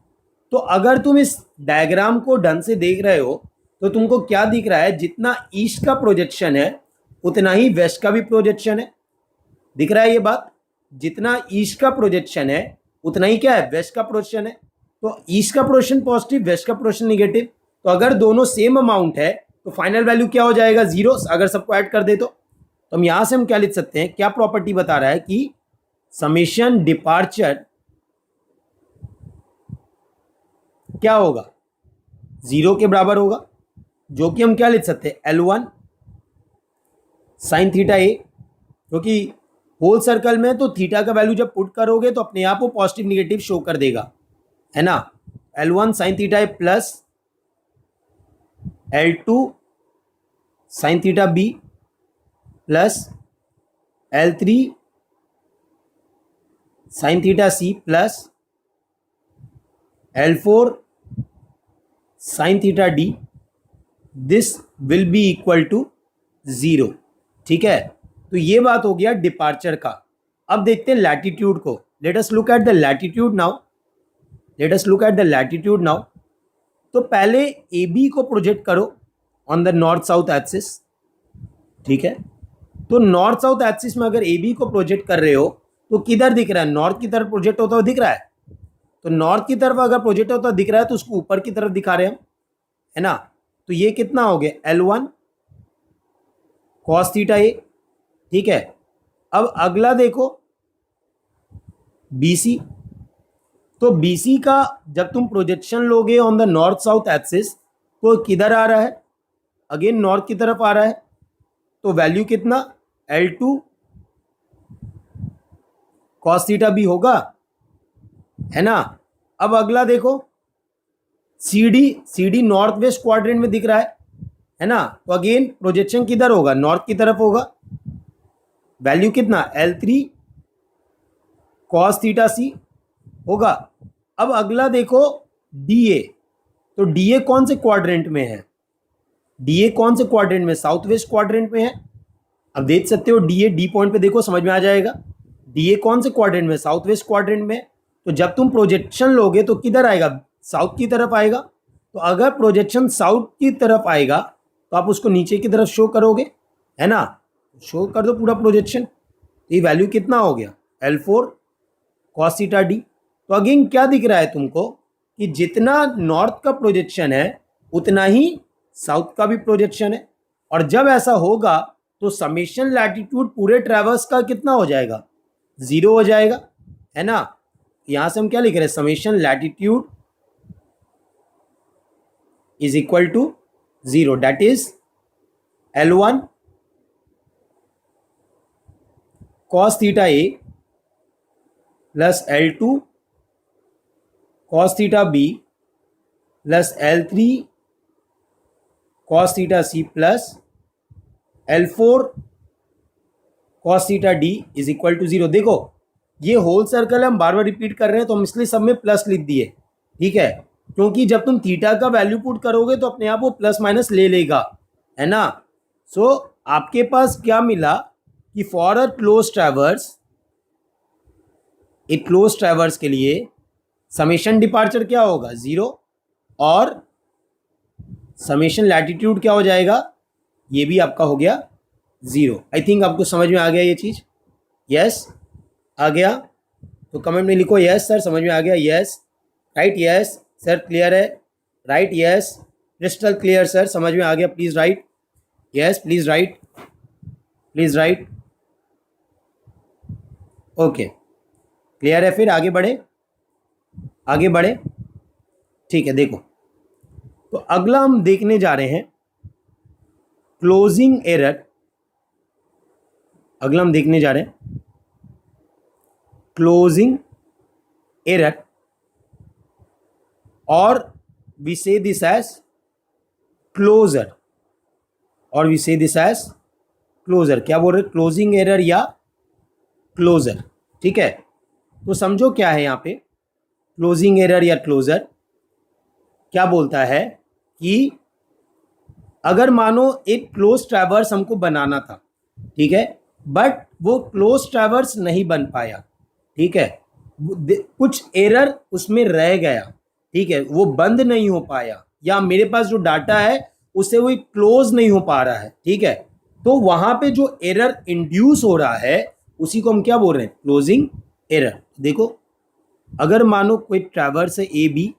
तो अगर तुम इस डायग्राम को ढंग से देख रहे हो तो तुमको क्या दिख रहा है, जितना ईस्ट का प्रोजेक्शन है उतना ही वेस्ट का भी प्रोजेक्शन है, दिख रहा है ये बात, जितना ईस्ट का प्रोजेक्शन है उतना ही क्या है, वेस्ट का प्रोजेक्शन है। तो ईस्ट का प्रोजेक्शन पॉजिटिव, वेस्ट का प्रोजेक्शन निगेटिव, तो अगर दोनों सेम अमाउंट है तो फाइनल वैल्यू क्या हो जाएगा, 0, अगर सबको ऐड कर दे तो हम यहां से हम क्या लिख सकते हैं, क्या प्रॉपर्टी बता रहा है कि समेशन डिपार्चर क्या होगा, 0 के बराबर होगा, जो कि हम क्या लिख सकते हैं, L1 साइन थीटा ए, क्योंकि होल सर्कल में तो थीटा का वैल्यू जब पुट करोगे तो अपने आप वो पॉजिटिव निगेटिव शो कर देगा, है ना। L1 sine theta A plus L2 sine theta B plus L3 sine theta C plus L4 sine theta D, this will be equal to 0। ठीक है, तो ये बात हो गया डिपार्चर का। अब देखते हैं लैटिट्यूड को। Let us look at the latitude now, let us look at the latitude now. तो पहले ए बी को प्रोजेक्ट करो on the north south axis. ठीक है, तो नॉर्थ साउथ एक्सिस में अगर ए बी को प्रोजेक्ट कर रहे हो तो किधर दिख रहा है, नॉर्थ की तरफ प्रोजेक्ट होता हुआ दिख रहा है। तो नॉर्थ की तरफ अगर प्रोजेक्ट होता दिख रहा है तो उसको ऊपर की तरफ दिखा रहे हैं हम, है ना। तो ये कितना हो गया, L1 कॉस थीटा ए। ठीक है, अब अगला देखो BC। तो BC का जब तुम प्रोजेक्शन लोगे on the north south axis तो किधर आ रहा है, अगेन नॉर्थ की तरफ आ रहा है। तो वैल्यू कितना, L2 कॉस थीटा बी होगा, है ना। अब अगला देखो CD नॉर्थ वेस्ट क्वाड्रेंट में दिख रहा है ना। तो अगेन प्रोजेक्शन किधर होगा, नॉर्थ की तरफ होगा। वैल्यू कितना, L3 कॉस थीटा सी होगा। अब अगला देखो DA। तो DA कौन से क्वाड्रेंट में है, DA कौन से क्वाड्रेंट में, साउथ वेस्ट क्वाड्रेंट में है। अब देख सकते हो डी पॉइंट पे देखो, समझ में आ जाएगा। DA कौन से क्वाड्रेंट में, साउथ वेस्ट क्वाड्रेंट में। तो जब तुम प्रोजेक्शन लोगे तो किधर आएगा, साउथ की तरफ आएगा। तो अगर प्रोजेक्शन साउथ की तरफ आएगा तो आप उसको नीचे की तरफ शो करोगे, है ना। शो कर दो पूरा प्रोजेक्शन। तो ये वैल्यू कितना हो गया, L4 कॉस थीटा डी। तो अगेन क्या दिख रहा है तुमको कि जितना नॉर्थ का प्रोजेक्शन है उतना ही साउथ का भी प्रोजेक्शन है। और जब ऐसा होगा तो समेशन लैटिट्यूड पूरे ट्रैवर्स का कितना हो जाएगा, 0 हो जाएगा, है ना। यहां से हम क्या लिख रहे हैं, summation latitude is equal to 0, that is L1 cos theta A plus L2 cos theta B plus L3 cos theta C plus L4 cos theta D is equal to 0। देखो ये होल सर्कल हम बार बार रिपीट कर रहे हैं तो हम इसलिए सब में प्लस लिख दिए, ठीक है, क्योंकि जब तुम थीटा का वैल्यू पुट करोगे तो अपने आप वो प्लस माइनस ले लेगा, है ना। सो आपके पास क्या मिला कि फॉर अ क्लोज ट्रैवर्स, एक क्लोज ट्रैवर्स के लिए समेशन डिपार्चर क्या होगा, 0, और समेशन लैटिट्यूड क्या हो जाएगा, ये भी आपका हो गया 0। आई थिंक आपको समझ में आ गया ये चीज़, यस आ गया। तो कमेंट में लिखो यस सर समझ में आ गया, yes right, yes sir clear है, right, yes crystal clear sir समझ में आ गया, please write, yes please write, please write, okay clear है। फिर आगे बढ़े, आगे बढ़े, ठीक है। देखो तो अगला हम देखने जा रहे हैं क्लोजिंग एरर। अगला हम देखने जा रहे हैं क्लोजिंग एरर, और वी से दिस एज क्लोजर, और वी से दिस एज क्लोजर। क्या बोल रहे, क्लोजिंग एरर या क्लोजर, ठीक है। तो समझो क्या है यहाँ पे क्लोजिंग एरर या क्लोजर। क्या बोलता है कि अगर मानो एक क्लोज ट्रैवर्स हमको बनाना था, ठीक है, बट वो क्लोज ट्रैवर्स नहीं बन पाया, ठीक है, कुछ एरर उसमें रह गया, ठीक है, वो बंद नहीं हो पाया, या मेरे पास जो डाटा है उससे वो क्लोज नहीं हो पा रहा है, ठीक है। तो वहां पे जो एरर इंड्यूस हो रहा है उसी को हम क्या बोल रहे हैं, क्लोजिंग एरर। देखो अगर मानो कोई ट्रैवर्स है A B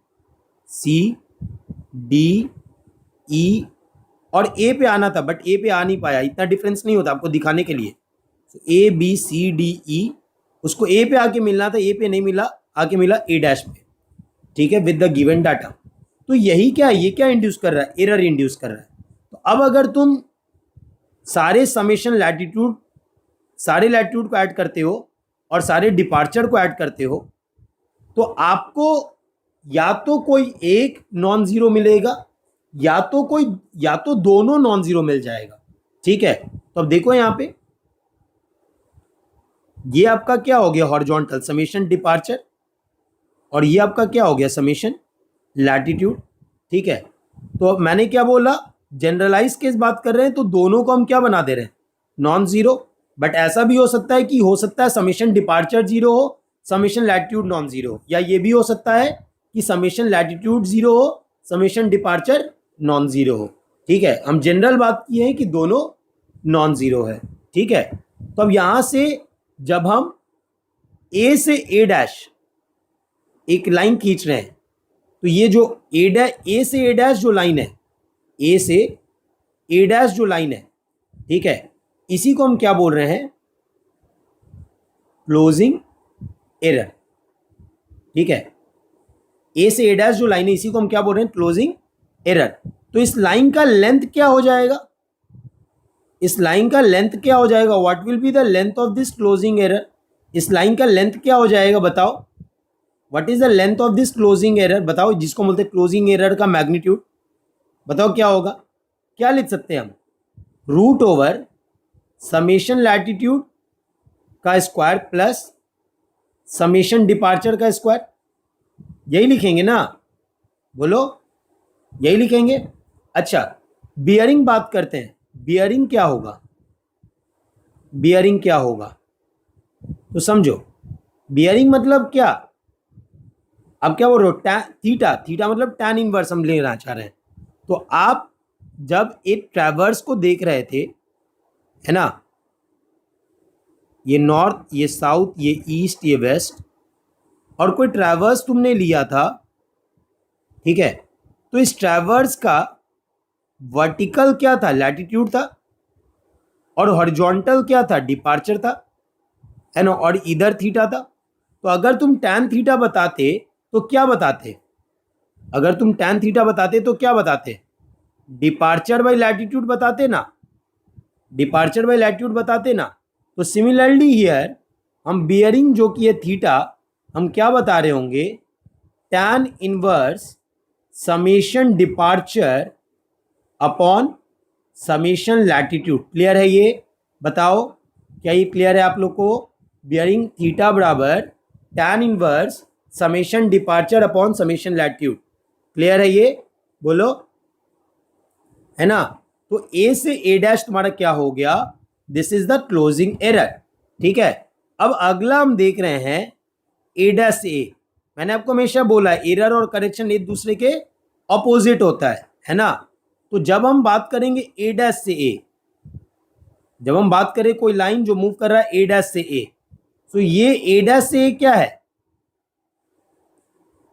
C D E, और ए पे आना था बट ए पे आ नहीं पाया, इतना डिफरेंस नहीं होता आपको दिखाने के लिए। A B C D E, उसको ए पे आके मिलना था, ए पे नहीं मिला, आके मिला ए डैश पे, ठीक है, विद द गिवन डाटा। तो यही क्या है, ये क्या इंड्यूस कर रहा है, एरर इंड्यूस कर रहा है। तो अब अगर तुम सारे समेशन लैटिट्यूड, सारे लैटिट्यूड को ऐड करते हो और सारे डिपार्चर को ऐड करते हो, तो आपको या तो कोई एक नॉन जीरो मिलेगा या तो दोनों नॉन जीरो मिल जाएगा। ठीक है, तो अब देखो यहां पे ये आपका क्या हो गया, हॉरिजॉन्टल समेशन डिपार्चर, और ये आपका क्या हो गया, समेशन लैटिट्यूड। ठीक है, तो मैंने क्या बोला, जनरलाइज केस बात कर रहे हैं तो दोनों को हम क्या बना दे रहे हैं, नॉन जीरो। बट ऐसा भी हो सकता है कि हो सकता है समेशन डिपार्चर जीरो हो, समेशन लैटिट्यूड नॉन जीरो हो, या ये भी हो सकता है कि समेशन लैटिट्यूड जीरो हो, समेशन डिपार्चर नॉन जीरो हो। ठीक है, हम जनरल बात किए हैं कि दोनों नॉन जीरो है। ठीक है, तो अब यहां से जब हम ए से ए डैश एक लाइन खींच रहे हैं, तो ये जो ए से ए डैश जो लाइन है, ए से ए डैश जो लाइन है, ठीक है, इसी को हम क्या बोल रहे हैं, क्लोजिंग एरर। ठीक है, ए से ए डैश जो लाइन है इसी को हम क्या बोल रहे हैं, क्लोजिंग एरर। तो इस लाइन का लेंथ क्या हो जाएगा, इस लाइन का लेंथ क्या हो जाएगा, what will be the length of this closing error. इस लाइन का लेंथ क्या हो जाएगा, बताओ, what is the length of this closing error, बताओ, जिसको बोलते हैं क्लोजिंग एरर का मैग्नीट्यूड, बताओ क्या होगा। क्या लिख सकते हैं हम, रूट ओवर समेशन लैटिट्यूड का स्क्वायर प्लस समेशन डिपार्चर का स्क्वायर, यही लिखेंगे ना, बोलो, यही लिखेंगे। अच्छा, बियरिंग बात करते हैं, बियरिंग क्या होगा, बियरिंग क्या होगा, तो समझो, बियरिंग मतलब क्या, अब क्या बोल रहे हो, थीटा, थीटा मतलब टैन इनवर्स हम लेना चाह रहे हैं। तो आप जब एक ट्रैवर्स को देख रहे थे, है ना, ये नॉर्थ, ये साउथ, ये ईस्ट, ये वेस्ट, और कोई ट्रैवर्स तुमने लिया था, ठीक है, तो इस ट्रैवर्स का वर्टिकल क्या था, लैटिट्यूड था, और हॉरिजॉन्टल क्या था, डिपार्चर था, है ना, और इधर थीटा था। तो अगर तुम टैन थीटा बताते तो क्या बताते, अगर तुम टैन थीटा बताते तो क्या बताते, डिपार्चर बाय लैटिट्यूड बताते ना, डिपार्चर बाय लैटिट्यूड बताते ना। तो सिमिलरली हियर हम बियरिंग जो कि है थीटा, हम क्या बता रहे होंगे, tan inverse summation departure upon summation latitude. Clear है ये, बताओ क्या ये क्लियर है आप लोग को, बियरिंग थीटा बराबर tan inverse summation departure upon summation latitude. Clear है ये, बोलो, है ना। तो ए से ए डैश तुम्हारा क्या हो गया, this is the closing error. ठीक है, अब अगला हम देख रहे हैं ए डैश से ए। मैंने आपको हमेशा बोला है एरर और करेक्शन एक दूसरे के ऑपोजिट होता है ना। तो जब हम बात करेंगे ए डैश से ए, जब हम बात करें कोई लाइन जो मूव कर रहा है ए डैश से ए, तो ये ए डैश से ए क्या है,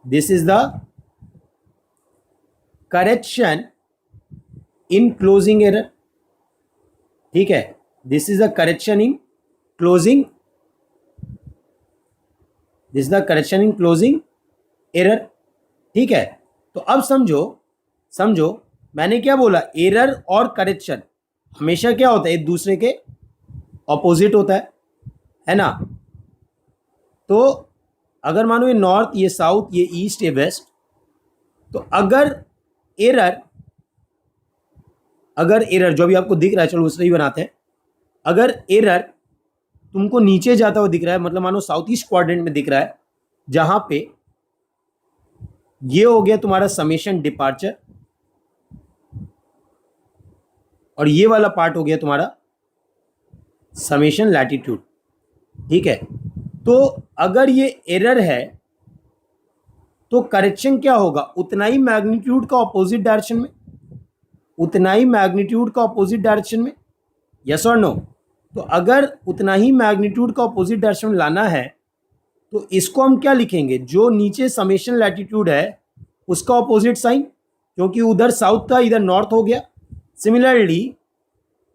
this is the correction in closing error. ठीक है, this is the correction in closing, this is the correction in closing error. ठीक है, तो अब समझो, समझो मैंने क्या बोला, एरर और करेक्शन हमेशा क्या होता है, एक दूसरे के ऑपोजिट होता है ना। तो अगर मानो ये नॉर्थ, ये साउथ, ये ईस्ट, ये वेस्ट, तो अगर एरर, अगर एरर जो भी आपको दिख रहा है, चलो उससे ही बनाते हैं, अगर एरर तुमको नीचे जाता हुआ दिख रहा है, मतलब मानो साउथ ईस्ट क्वाड्रेंट में दिख रहा है, जहां पे ये हो गया तुम्हारा समेशन डिपार्चर और ये वाला पार्ट हो गया तुम्हारा समेशन लैटिट्यूड। ठीक है, तो अगर ये एरर है तो करेक्शन क्या होगा, उतना ही मैग्नीट्यूड का ऑपोजिट डायरेक्शन में, उतना ही मैग्नीट्यूड का ऑपोजिट डायरेक्शन में, यस और नो। तो अगर उतना ही मैग्नीट्यूड का ऑपोजिट डायरेक्शन में लाना है तो इसको हम क्या लिखेंगे, जो नीचे समेशन लैटिट्यूड है उसका ऑपोजिट साइन, क्योंकि उधर साउथ था इधर नॉर्थ हो गया। सिमिलरली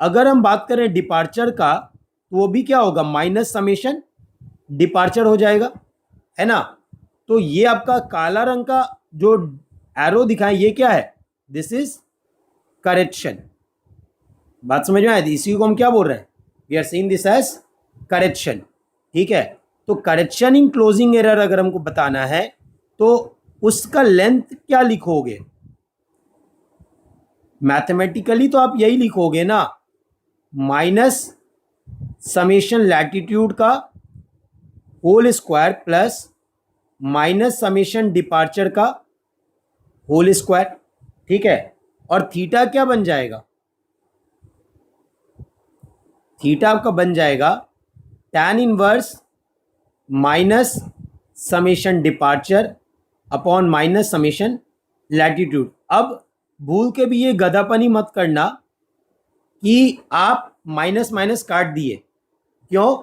अगर हम बात करें डिपार्चर का, तो वो भी क्या होगा, माइनस समेशन डिपार्चर हो जाएगा, है ना। तो ये आपका काला रंग का जो एरो दिखाएं, ये क्या है, दिस इज करेक्शन। बात समझ में आए? इसी को हम क्या बोल रहे हैं, we are seeing this as correction. ठीक है, तो करेक्शन इन क्लोजिंग एरर अगर हमको बताना है तो उसका लेंथ क्या लिखोगे, मैथमेटिकली तो आप यही लिखोगे ना, माइनस समेशन लैटिट्यूड का whole square plus minus summation departure का होल स्क्वायर। ठीक है, और थीटा क्या बन जाएगा, थीटा आपका बन जाएगा tan inverse minus summation departure upon minus summation latitude. अब भूल के भी ये गधापनी मत करना कि आप माइनस माइनस काट दिए, क्यों,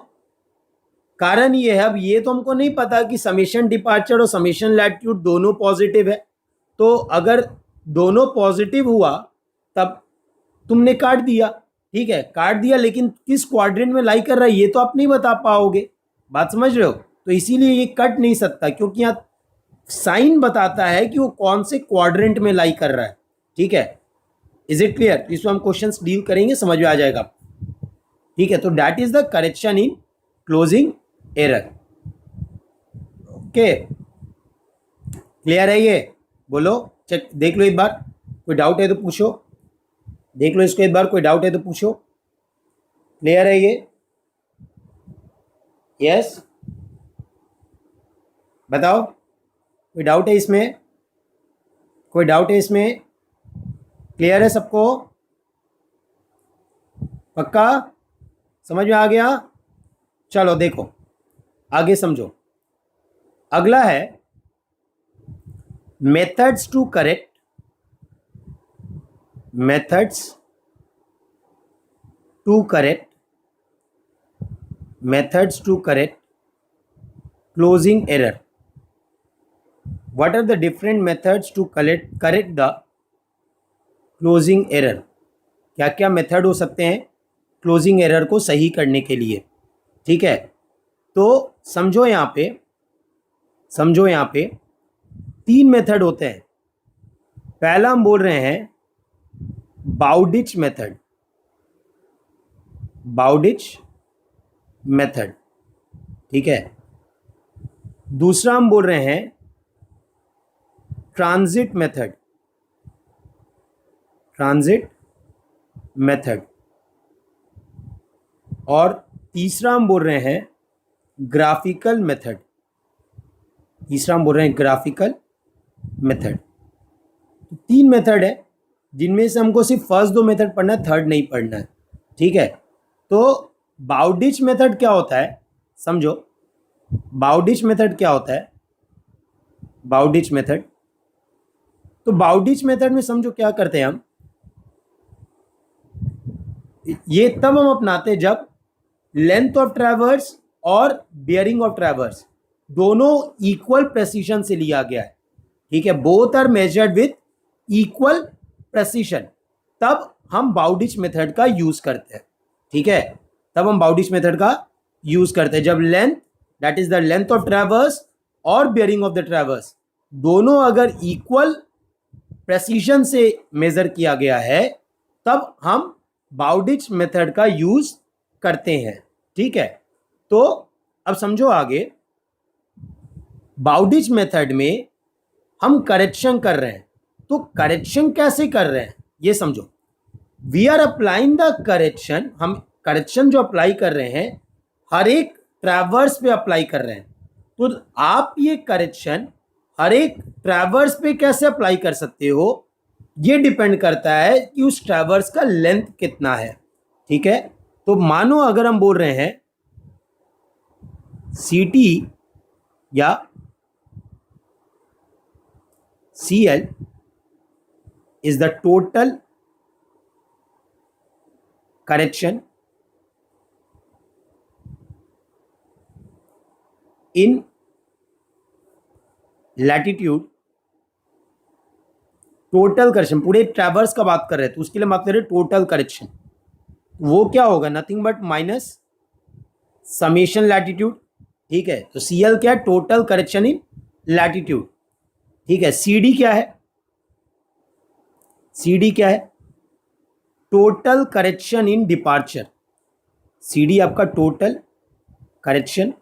कारण ये है, अब ये तो हमको नहीं पता कि समेशन डिपार्चर और समेशन लैटिट्यूड दोनों पॉजिटिव है, तो अगर दोनों पॉजिटिव हुआ तब तुमने काट दिया, ठीक है, काट दिया, लेकिन किस क्वाड्रेंट में लाई कर रहा है ये तो आप नहीं बता पाओगे। बात समझ रहे हो? तो इसीलिए ये कट नहीं सकता, क्योंकि यहाँ साइन बताता है कि वो कौन से क्वाड्रेंट में लाई कर रहा है। ठीक है, इज इट क्लियर? इसमें हम क्वेश्चंस डील करेंगे, समझ में आ जाएगा। ठीक है, तो that is the correction in closing error. Okay, clear है ये? बोलो, चेक देख लो एक बार, कोई डाउट है तो पूछो, देख लो इसको एक बार, कोई डाउट है तो पूछो। क्लियर है ये? यस, बताओ, कोई डाउट है इसमें, कोई डाउट है इसमें? क्लियर है सबको? पक्का समझ में आ गया? चलो देखो आगे समझो। अगला है methods to correct, methods to correct closing error. What are the different methods to correct the closing error? क्या क्या मेथड हो सकते हैं क्लोजिंग एरर को सही करने के लिए? ठीक है, तो समझो यहाँ पे 3 मेथड होते हैं। पहला हम बोल रहे हैं बाउडिच मेथड, ठीक है। दूसरा हम बोल रहे हैं ट्रांजिट मेथड, और तीसरा हम बोल रहे हैं ग्राफिकल मेथड। 3 मेथड है जिनमें से हमको सिर्फ फर्स्ट 2 मेथड पढ़ना है, थर्ड नहीं पढ़ना है। ठीक है, तो बाउडिच मेथड क्या होता है समझो। बाउडिच मेथड क्या होता है? बाउडिच मेथड में समझो क्या करते हैं हम, ये तब हम अपनाते हैं जब लेंथ ऑफ ट्रैवर्स और बियरिंग ऑफ ट्रैवर्स दोनों इक्वल प्रेसिशन से लिया गया है। ठीक है, both are measured with equal precision, तब हम बाउडिच मेथड का यूज करते हैं। ठीक है, तब हम बाउडिच मेथड का यूज करते हैं जब length, that is the length of traverse और बियरिंग ऑफ द ट्रैवर्स दोनों अगर इक्वल प्रेसिशन से मेजर किया गया है, तब हम बाउडिच मेथड का यूज करते हैं। ठीक है, तो अब समझो आगे, बाउडिच मेथड में हम करेक्शन कर रहे हैं, तो करेक्शन कैसे कर रहे हैं ये समझो। We are applying the correction, हम करेक्शन जो अप्लाई कर रहे हैं हर एक ट्रैवर्स पे अप्लाई कर रहे हैं। तो आप ये करेक्शन हर एक ट्रैवर्स पे कैसे अप्लाई कर सकते हो, ये डिपेंड करता है कि उस ट्रैवर्स का लेंथ कितना है। ठीक है, तो मानो अगर हम बोल रहे हैं CT या CL is the total correction in latitude, total correction पूरे ट्रैवर्स का बात कर रहे हैं, तो उसके लिए हम बात कर रहे हैं टोटल करेक्शन। वो क्या होगा, nothing but minus summation latitude. ठीक है, तो CL क्या है, टोटल करेक्शन इन लैटिट्यूड। ठीक है, CD क्या है, CD क्या है? Total correction in departure. CD आपका टोटल करेक्शन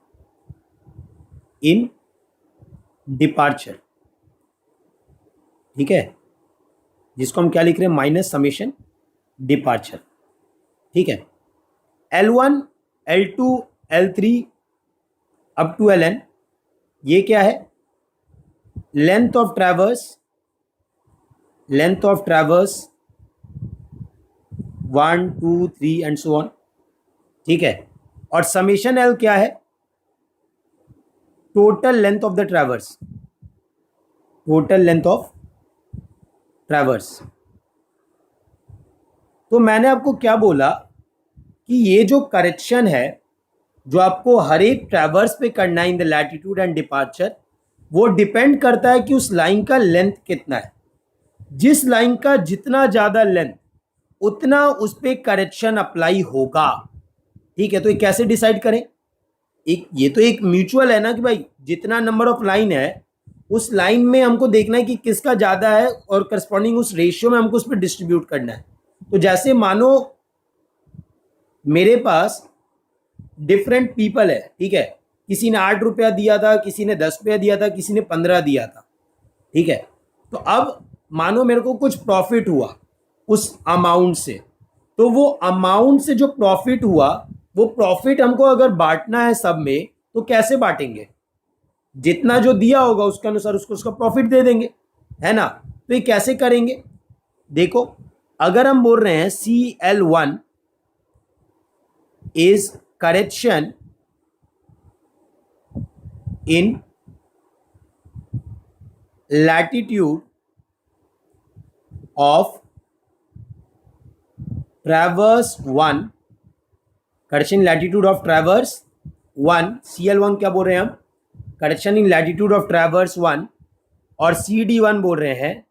इन डिपार्चर, ठीक है, जिसको हम क्या लिख रहे हैं? माइनस समेशन डिपार्चर, ठीक है। L1, L2, L3 up to Ln, ये क्या है? Length of traverse, length of traverse 1 2 3 and so on, ठीक है। और समेशन L क्या है? Total length of the traverse, total length of traverse. तो मैंने आपको क्या बोला कि ये जो करेक्शन है जो आपको हर एक ट्रैवर्स पे करना है in the latitude and departure, वो डिपेंड करता है कि उस लाइन का लेंथ कितना है। जिस लाइन का जितना ज़्यादा लेंथ उतना उस पर करेक्शन अप्लाई होगा, ठीक है। तो ये कैसे डिसाइड करें? ये तो एक म्यूचुअल है ना कि भाई जितना नंबर ऑफ लाइन है उस लाइन में हमको देखना है कि किसका ज़्यादा है और करस्पॉन्डिंग उस रेशियो में हमको उस पर डिस्ट्रीब्यूट करना है। तो जैसे मानो मेरे पास डिफरेंट पीपल है, ठीक है, किसी ने 8 रुपया दिया था, किसी ने 10 रुपया दिया था, किसी ने 15 दिया था, ठीक है। तो अब मानो मेरे को कुछ प्रॉफिट हुआ उस अमाउंट से, तो वो अमाउंट से जो प्रॉफिट हुआ वो प्रॉफिट हमको अगर बांटना है सब में, तो कैसे बांटेंगे? जितना जो दिया होगा उसके अनुसार उसको उसका प्रॉफिट दे देंगे, है ना। तो ये कैसे करेंगे? देखो, अगर हम बोल रहे हैं CL1 is correction in latitude of traverse 1, correction latitude of traverse 1, CL1 क्या बोल रहे हैं हम? Correction in latitude of traverse 1, और CD1 बोल रहे हैं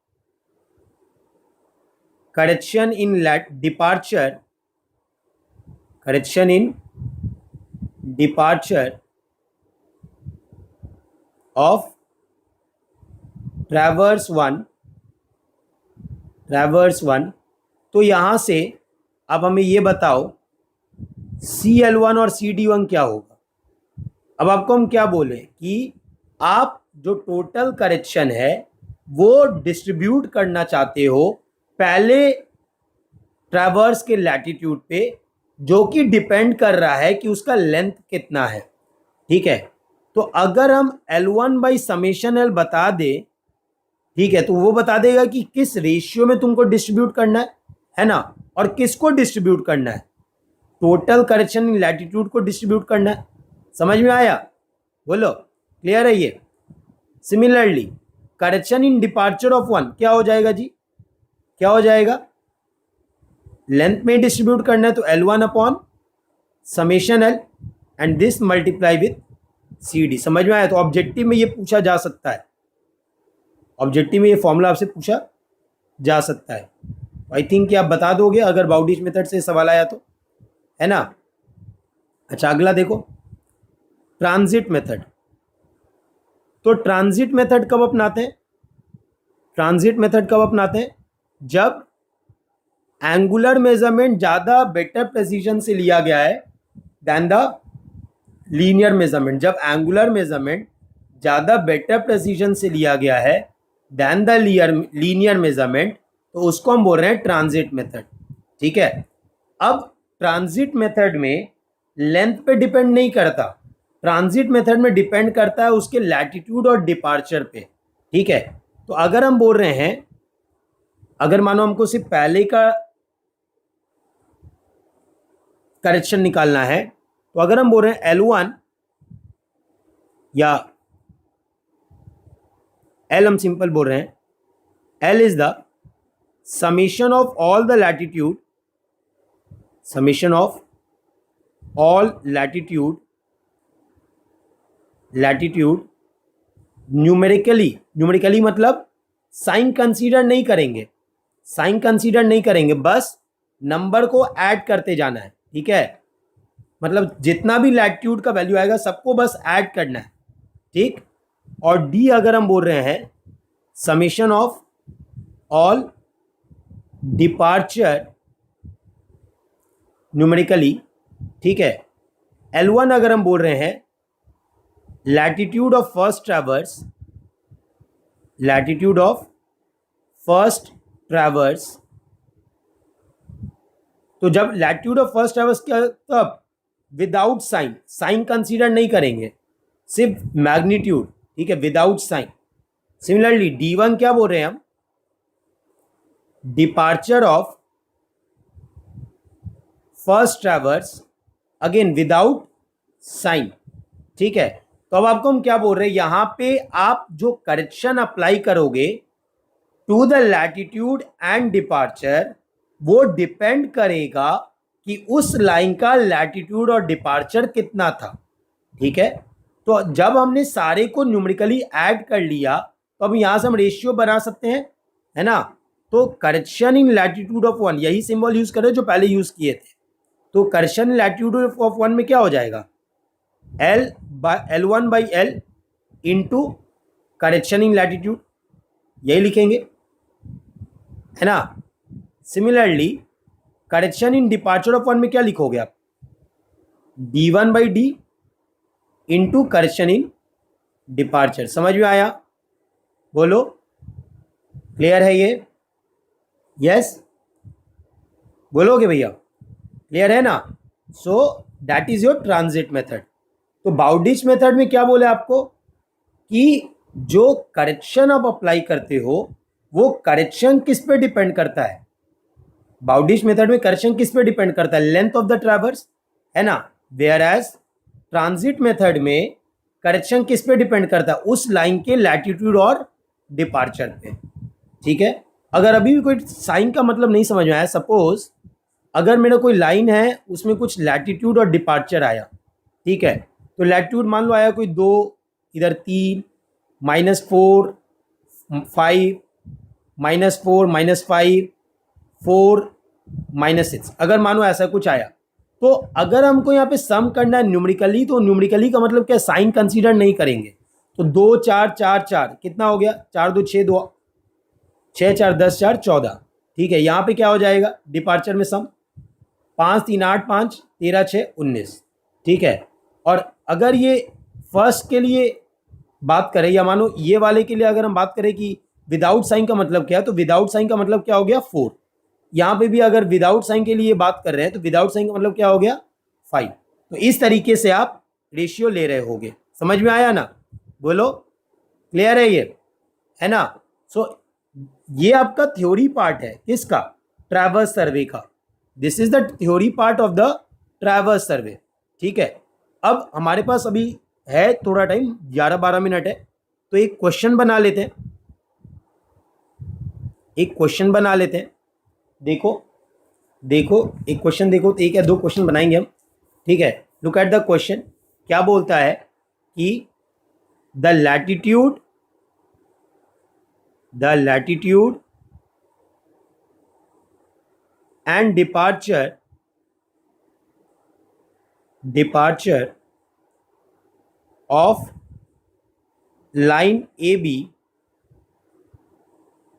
correction in departure, correction in departure of traverse 1, traverse 1। तो यहाँ से अब हमें ये बताओ CL1 और CD1 क्या होगा? अब आपको हम क्या बोले कि आप जो टोटल करेक्शन है वो डिस्ट्रीब्यूट करना चाहते हो पहले ट्रैवर्स के लैटिट्यूड पे, जो कि डिपेंड कर रहा है कि उसका लेंथ कितना है, ठीक है। तो अगर हम L1 बाई समेशन L बता दे, ठीक है, तो वो बता देगा कि किस रेशियो में तुमको डिस्ट्रीब्यूट करना है ना, और किसको डिस्ट्रीब्यूट करना है? टोटल करेक्शन इन लैटिट्यूड को डिस्ट्रीब्यूट करना है। समझ में आया? बोलो, क्लियर है ये? Similarly correction in departure of 1 क्या हो जाएगा जी? क्या हो जाएगा? लेंथ में डिस्ट्रीब्यूट करना है तो L1 upon summation L and this multiply with CD। समझ में आया? तो ऑब्जेक्टिव में ये पूछा जा सकता है, ऑब्जेक्टिव में ये फॉर्मूला आपसे पूछा जा सकता है। आई थिंक कि आप बता दोगे अगर बाउडिश मेथड से सवाल आया तो, है ना। अच्छा, अगला देखो, ट्रांजिट मेथड। तो ट्रांजिट मेथड कब अपनाते हैं? ट्रांजिट मेथड कब अपनाते हैं? जब एंगुलर मेजरमेंट ज़्यादा बेटर प्रेसिजन से लिया गया है दैन द लीनियर मेजरमेंट। जब एंगुलर मेजरमेंट ज़्यादा बेटर प्रेसिजन से लिया गया है दैन द लीनियर मेजरमेंट, तो उसको हम बोल रहे हैं ट्रांजिट मेथड, ठीक है। अब ट्रांजिट मेथड में लेंथ पे डिपेंड नहीं करता, ट्रांजिट मेथड में डिपेंड करता है उसके लैटिट्यूड और डिपार्चर पे, ठीक है। तो अगर हम बोल रहे हैं, अगर मानो हमको सिर्फ पहले का करेक्शन निकालना है, तो अगर हम बोल रहे हैं L1 या L, हम सिंपल बोल रहे हैं L is the summation of all the latitude, summation of all latitude, latitude numerically मतलब साइन कंसीडर नहीं करेंगे, साइन कंसीडर नहीं करेंगे, बस नंबर को ऐड करते जाना है, ठीक है। मतलब जितना भी लैटिट्यूड का वैल्यू आएगा सबको बस ऐड करना है, ठीक। और D अगर हम बोल रहे हैं summation of all departure numerically, ठीक है, L1 अगर हम बोल रहे हैं latitude of first traverse, latitude of first traverse, तो जब लैटिट्यूड ऑफ फर्स्ट ट्रैवर्स क्या, तब विदाउट साइन, साइन कंसीडर नहीं करेंगे, सिर्फ मैग्नीट्यूड, ठीक है, विदाउट साइन। सिमिलरली D1 क्या बोल रहे हैं हम, departure of first traverse, again without sign, ठीक है। तो अब आपको हम क्या बोल रहे हैं, यहां पे आप जो करेक्शन अप्लाई करोगे to the latitude and departure, वो डिपेंड करेगा कि उस लाइन का लैटिट्यूड और डिपार्चर कितना था, ठीक है। तो जब हमने सारे को न्यूमेरिकली ऐड कर लिया तो अब यहां से हम रेशियो बना सकते हैं, है ना। तो correction in latitude of one, यही सिंबल यूज करें जो पहले यूज किए थे। तो correction in latitude of one में क्या हो जाएगा, L1 by L into correction in latitude, यही लिखेंगे, है ना। Similarly correction in departure of one में क्या लिखोगे आप, D1 by D into correction in departure. समझ में आया, बोलो, क्लियर है ये, यस बोलोगे भैया, क्लियर है ना। So that is your transit method. तो बाउडिच मेथड में क्या बोले आपको कि जो करेक्शन आप अप्लाई करते हो वो करेक्शन किस पे डिपेंड करता है, बाउडिच मेथड में करेक्शन किस पे डिपेंड करता है, लेंथ ऑफ द ट्रैवर्स, है ना। वेयर एज ट्रांजिट मेथड में करेक्शन किस पे डिपेंड करता है, उस लाइन के लैटिट्यूड और डिपार्चर पे, ठीक है। अगर अभी भी कोई साइन का मतलब नहीं समझ में आया, सपोज अगर मेरा कोई लाइन है उसमें कुछ लैटिट्यूड और डिपार्चर आया, ठीक है, तो लैटिट्यूड मान लो आया कोई 2, इधर 3, -4, 5, -4, -5, 4, -6, अगर मानो ऐसा कुछ आया, तो अगर हमको यहाँ पे सम करना है न्यूमेरिकली, तो न्यूमेरिकली का मतलब क्या, साइन कंसीडर नहीं करेंगे। तो 2, 4, 4, 4 कितना हो गया, 4, 2, 6, 2, 6, 4, 10, 4, 14, ठीक है। यहाँ पे क्या हो जाएगा डिपार्चर में सम, 5, 3, 8, 5, 13, 6, 19, ठीक है। और अगर ये फर्स्ट के लिए बात करें या मानो ये वाले के लिए अगर हम बात करें कि विदाउट साइन का मतलब क्या है, तो विदाउट साइन का मतलब क्या हो गया 4। यहाँ पे भी अगर विदाउट साइन के लिए बात कर रहे हैं तो विदाउट साइन का मतलब क्या हो गया 5। तो इस तरीके से आप रेशियो ले रहे होगे, समझ में आया ना, बोलो, क्लियर है ये, है ना। सो ये आपका थ्योरी पार्ट है किसका, ट्रैवर्स सर्वे का। This is the theory part of the traverse survey, ठीक है। अब हमारे पास अभी है थोड़ा टाइम, 11-12 मिनट है, तो एक क्वेश्चन बना लेते हैं, एक क्वेश्चन बना लेते हैं। देखो देखो एक क्वेश्चन देखो, तो 1 या 2 क्वेश्चन बनाएंगे हम, ठीक है। लुक एट द क्वेश्चन, क्या बोलता है कि the latitude and departure of line AB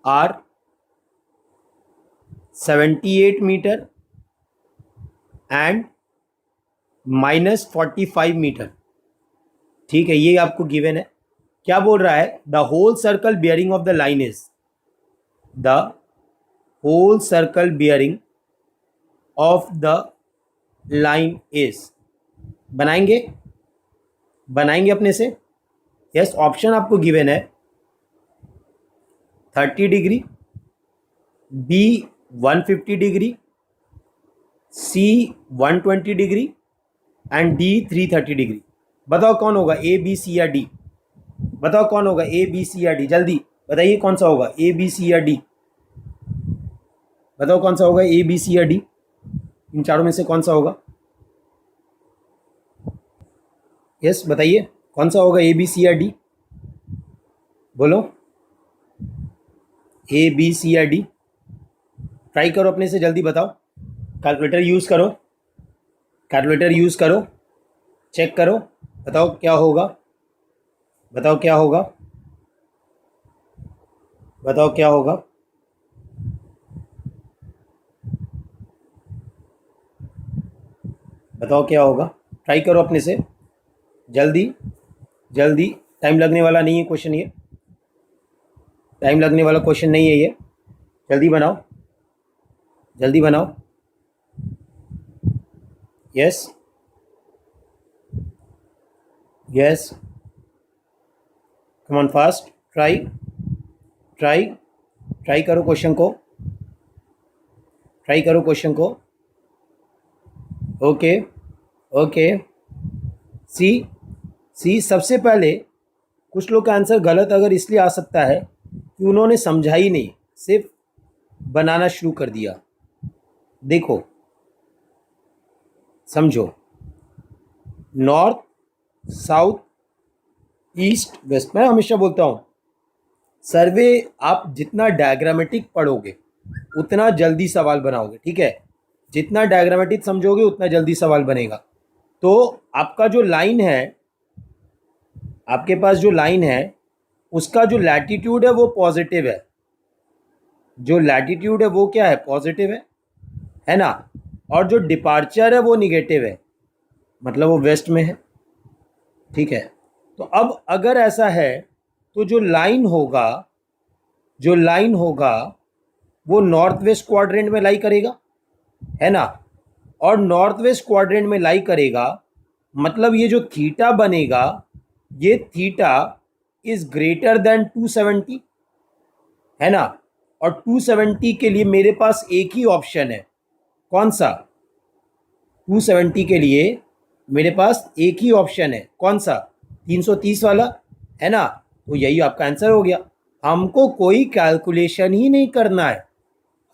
are 78 metre and -45 metre, ठीक है। ये आपको गिवन है, क्या बोल रहा है, the whole circle bearing of the line is, the whole circle bearing of the line is, बनाएंगे अपने से, यस। ऑप्शन आपको गिवन है 30 degree, B 150 degree, C 120 degree and D 330 degree. बताओ कौन होगा, ए बी सी या डी, बताओ कौन होगा, ए बी सी या डी, जल्दी बताइए कौन सा होगा, ए बी सी या डी, बताओ कौन सा होगा, ए बी सी या डी, इन चारों में से कौन सा होगा, यस बताइए कौन सा होगा, ए बी सी या डी, बोलो, ए बी सी या डी, ट्राई करो अपने से, जल्दी बताओ, कैलकुलेटर यूज़ करो, कैलकुलेटर यूज़ करो, चेक करो, बताओ क्या होगा, बताओ क्या होगा, बताओ क्या होगा, बताओ क्या होगा, ट्राई करो अपने से, जल्दी जल्दी, टाइम लगने वाला नहीं है क्वेश्चन ये, टाइम लगने वाला क्वेश्चन नहीं है ये, जल्दी बनाओ, जल्दी बनाओ। Yes yes, come on fast, try try try करो क्वेश्चन को, ट्राई करो क्वेश्चन को। ओके ओके, सी सी, सबसे पहले कुछ लोग का आंसर गलत अगर इसलिए आ सकता है कि उन्होंने समझा ही नहीं, सिर्फ बनाना शुरू कर दिया। देखो समझो, नॉर्थ साउथ ईस्ट वेस्ट, मैं हमेशा बोलता हूँ सर्वे आप जितना डायग्रामेटिक पढ़ोगे उतना जल्दी सवाल बनाओगे, ठीक है, जितना डायग्रामेटिक समझोगे उतना जल्दी सवाल बनेगा। तो आपका जो लाइन है, आपके पास जो लाइन है उसका जो लैटिट्यूड है वो पॉजिटिव है, जो लैटिट्यूड है वो क्या है, पॉजिटिव है ना, और जो डिपार्चर है वो निगेटिव है, मतलब वो वेस्ट में है, ठीक है। तो अब अगर ऐसा है तो जो लाइन होगा, जो लाइन होगा वो नॉर्थ वेस्ट क्वाड्रेंट में लाई करेगा, है ना, और नॉर्थ वेस्ट क्वाड्रेंट में लाई करेगा, मतलब ये जो थीटा बनेगा, ये थीटा इज ग्रेटर देन 270, है ना, और 270 के लिए मेरे पास एक ही ऑप्शन है, कौन सा, 270 के लिए मेरे पास एक ही ऑप्शन है, कौन सा, 330 वाला, है ना। तो यही आपका आंसर हो गया, हमको कोई कैलकुलेशन ही नहीं करना है,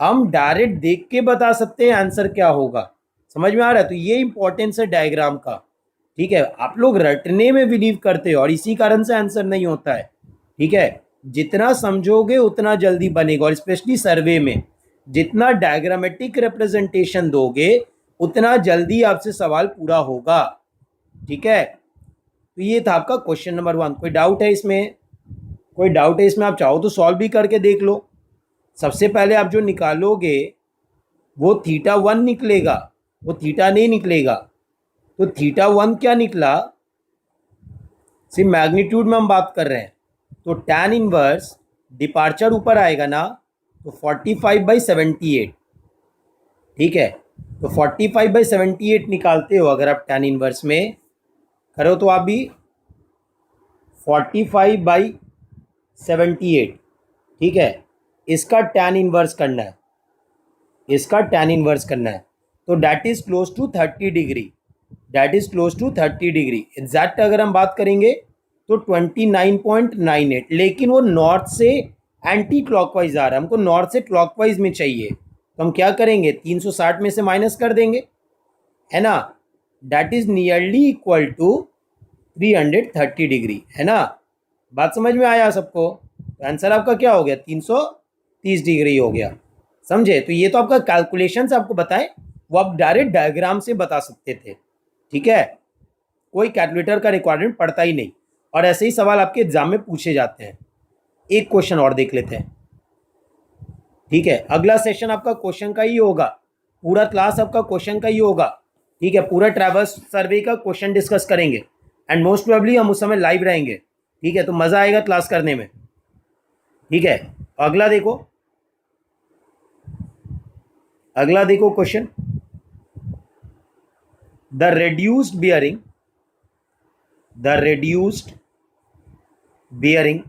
हम डायरेक्ट देख के बता सकते हैं आंसर क्या होगा। समझ में आ रहा है, तो ये इंपॉर्टेंस है डायग्राम का, ठीक है। आप लोग रटने में बिलीव करते हो और इसी कारण से आंसर नहीं होता है, ठीक है। जितना समझोगे उतना जल्दी बनेगा, और स्पेशली सर्वे में जितना डायग्रामेटिक रिप्रेजेंटेशन दोगे उतना जल्दी आपसे सवाल पूरा होगा, ठीक है। तो ये था आपका क्वेश्चन नंबर 1। कोई डाउट है इसमें, कोई डाउट है इसमें, आप चाहो तो सॉल्व भी करके देख लो। सबसे पहले आप जो निकालोगे वो θ1 निकलेगा, वो थीटा नहीं निकलेगा। तो θ1 क्या निकला, सिर्फ मैग्नीट्यूड में हम बात कर रहे हैं, तो tan इनवर्स डिपार्चर ऊपर आएगा ना, तो 45/78, ठीक है। तो 45/78 निकालते हो अगर आप tan इनवर्स में करो तो आप भी 45/78, ठीक है, इसका tan इनवर्स करना है, इसका tan इनवर्स करना है, तो that is close to 30 degree, that is close to 30 degree. Exact अगर हम बात करेंगे तो 29.98, लेकिन वो नॉर्थ से एंटी क्लॉकवाइज आ रहा है, हमको नॉर्थ से क्लॉकवाइज में चाहिए, तो हम क्या करेंगे, 360 में से माइनस कर देंगे, है ना, that is nearly equal to 330 degree, है ना। बात समझ में आया सबको, तो आंसर आपका क्या हो गया, 330 डिग्री हो गया, समझे। तो ये तो आपका कैलकुलेशन से आपको बताएं, वो आप डायरेक्ट डायग्राम से बता सकते थे, ठीक है, कोई कैलकुलेटर का रिक्वायरमेंट पड़ता ही नहीं, और ऐसे ही सवाल आपके एग्जाम में पूछे जाते हैं। एक क्वेश्चन और देख लेते हैं, ठीक है, अगला सेशन आपका क्वेश्चन का ही होगा, पूरा क्लास आपका क्वेश्चन का ही होगा, ठीक है, पूरा ट्रैवर्स सर्वे का क्वेश्चन डिस्कस करेंगे, एंड मोस्ट प्रोबेबली हम उस समय लाइव रहेंगे, ठीक है, तो मज़ा आएगा क्लास करने में, ठीक है। अगला देखो, अगला देखो question, the reduced bearing, the reduced bearing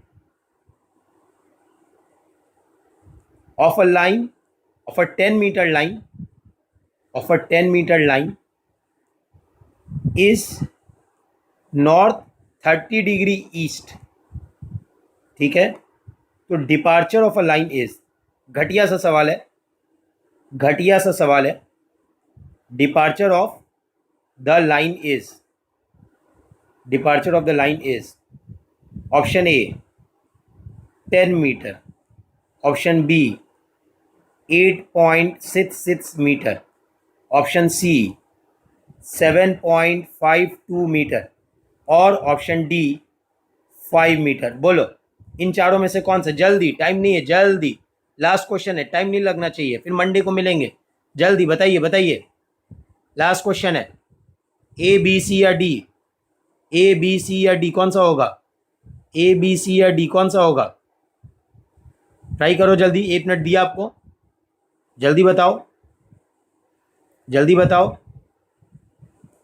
of a line, of a 10-meter line, of a 10-meter line is north 30 degree east, ठीक है। तो departure of a line is, घटिया सा सवाल है, घटिया सा सवाल है, departure of the line is, departure of the line is, option A 10 metre, option B 8.66 metre, option C 7.52 metre, और ऑप्शन डी 5 मीटर। बोलो इन चारों में से कौन सा, जल्दी, टाइम नहीं है, जल्दी, लास्ट क्वेश्चन है, टाइम नहीं लगना चाहिए, फिर मंडे को मिलेंगे, जल्दी बताइए बताइए, लास्ट क्वेश्चन है, ए बी सी या डी? ए बी सी या डी कौन सा होगा? ए बी सी या डी कौन सा होगा? ट्राई करो जल्दी, 1 मिनट दिया आपको, जल्दी बताओ, जल्दी बताओ,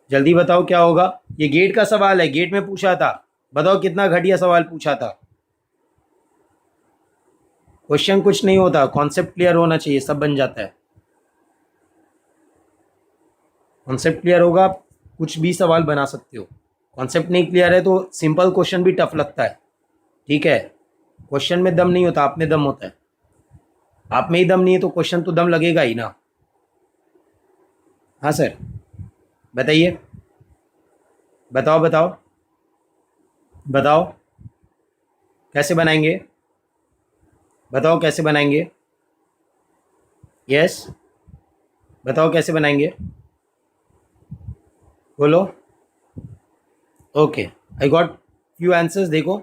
जल्दी बताओ क्या होगा। ये गेट का सवाल है, गेट में पूछा था। बताओ कितना घटिया सवाल पूछा था। क्वेश्चन कुछ नहीं होता, कॉन्सेप्ट क्लियर होना चाहिए, सब बन जाता है। कॉन्सेप्ट क्लियर होगा, आप कुछ भी सवाल बना सकते हो। कॉन्सेप्ट नहीं क्लियर है तो सिंपल क्वेश्चन भी टफ लगता है। ठीक है, क्वेश्चन में दम नहीं होता, आप में दम होता है। आप में ही दम नहीं है तो क्वेश्चन तो दम लगेगा ही ना। हाँ सर, बताइए, बताओ बताओ बताओ, कैसे बनाएंगे? बताओ कैसे बनाएंगे? यस, बताओ कैसे बनाएंगे, बोलो। Okay, I got few answers, देखो।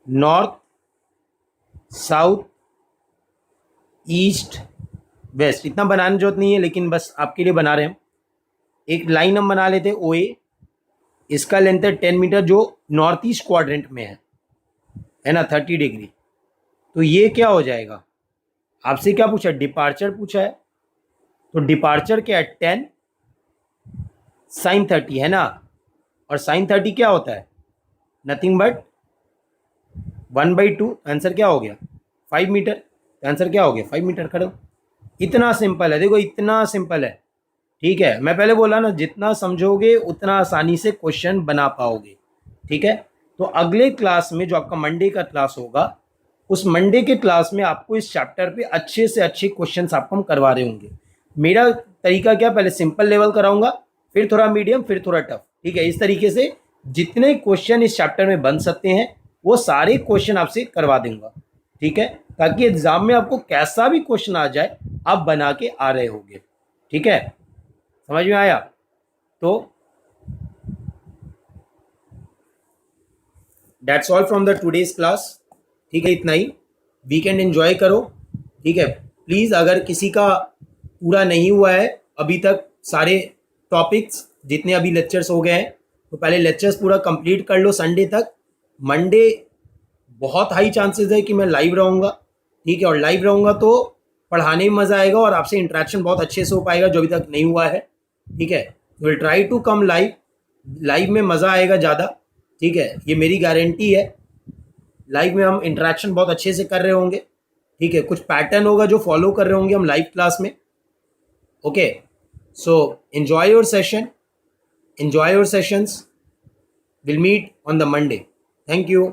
नॉर्थ, साउथ, ईस्ट, वेस्ट, इतना बनाने की जरूरत नहीं है, लेकिन बस आपके लिए बना रहे हैं। एक लाइन हम बना लेते ओ ए, इसका लेंथ है 10 मीटर, जो नॉर्थ ईस्ट क्वाड्रेंट में है ना, 30 डिग्री। तो ये क्या हो जाएगा? आपसे क्या पूछा? डिपार्चर पूछा है, तो डिपार्चर क्या है? 10 साइन 30 है ना, और साइन 30 क्या होता है? Nothing but 1/2। आंसर क्या हो गया? 5 मीटर। आंसर क्या हो गया? 5 मीटर। खड़ो, इतना सिंपल है, देखो इतना सिंपल है। ठीक है, मैं पहले बोला ना, जितना समझोगे उतना आसानी से क्वेश्चन बना पाओगे। ठीक है, तो अगले क्लास में जो आपका मंडे का क्लास होगा, उस मंडे के क्लास में आपको इस चैप्टर पे अच्छे से अच्छे क्वेश्चंस आपको हम करवा रहे होंगे। मेरा तरीका क्या, पहले सिंपल लेवल कराऊंगा, फिर थोड़ा मीडियम, फिर थोड़ा टफ। ठीक है, इस तरीके से जितने क्वेश्चन इस चैप्टर में बन सकते हैं वो सारे क्वेश्चन आपसे करवा दूंगा। ठीक है, ताकि एग्जाम में आपको कैसा भी क्वेश्चन आ जाए आप बना के आ रहे होंगे। ठीक है, समझ में आया? तो that's all from the today's class. ठीक है, इतना ही। वीकेंड एंजॉय करो। ठीक है, प्लीज़ अगर किसी का पूरा नहीं हुआ है अभी तक सारे टॉपिक्स, जितने अभी लेक्चर्स हो गए हैं, तो पहले लेक्चर्स पूरा कंप्लीट कर लो संडे तक। मंडे बहुत हाई चांसेस है कि मैं लाइव रहूँगा। ठीक है, और लाइव रहूँगा तो पढ़ाने में मज़ा आएगा और आपसे इंटरेक्शन बहुत अच्छे से हो पाएगा, जो अभी तक नहीं हुआ है। ठीक है, will try to come live, live में मज़ा आएगा ज़्यादा। ठीक है, ये मेरी गारंटी है। लाइव में हम इंटरेक्शन बहुत अच्छे से कर रहे होंगे। ठीक है, कुछ पैटर्न होगा जो फॉलो कर रहे होंगे हम लाइव क्लास में। Okay, so enjoy your session, enjoy your sessions. Will meet on the Monday. Thank you.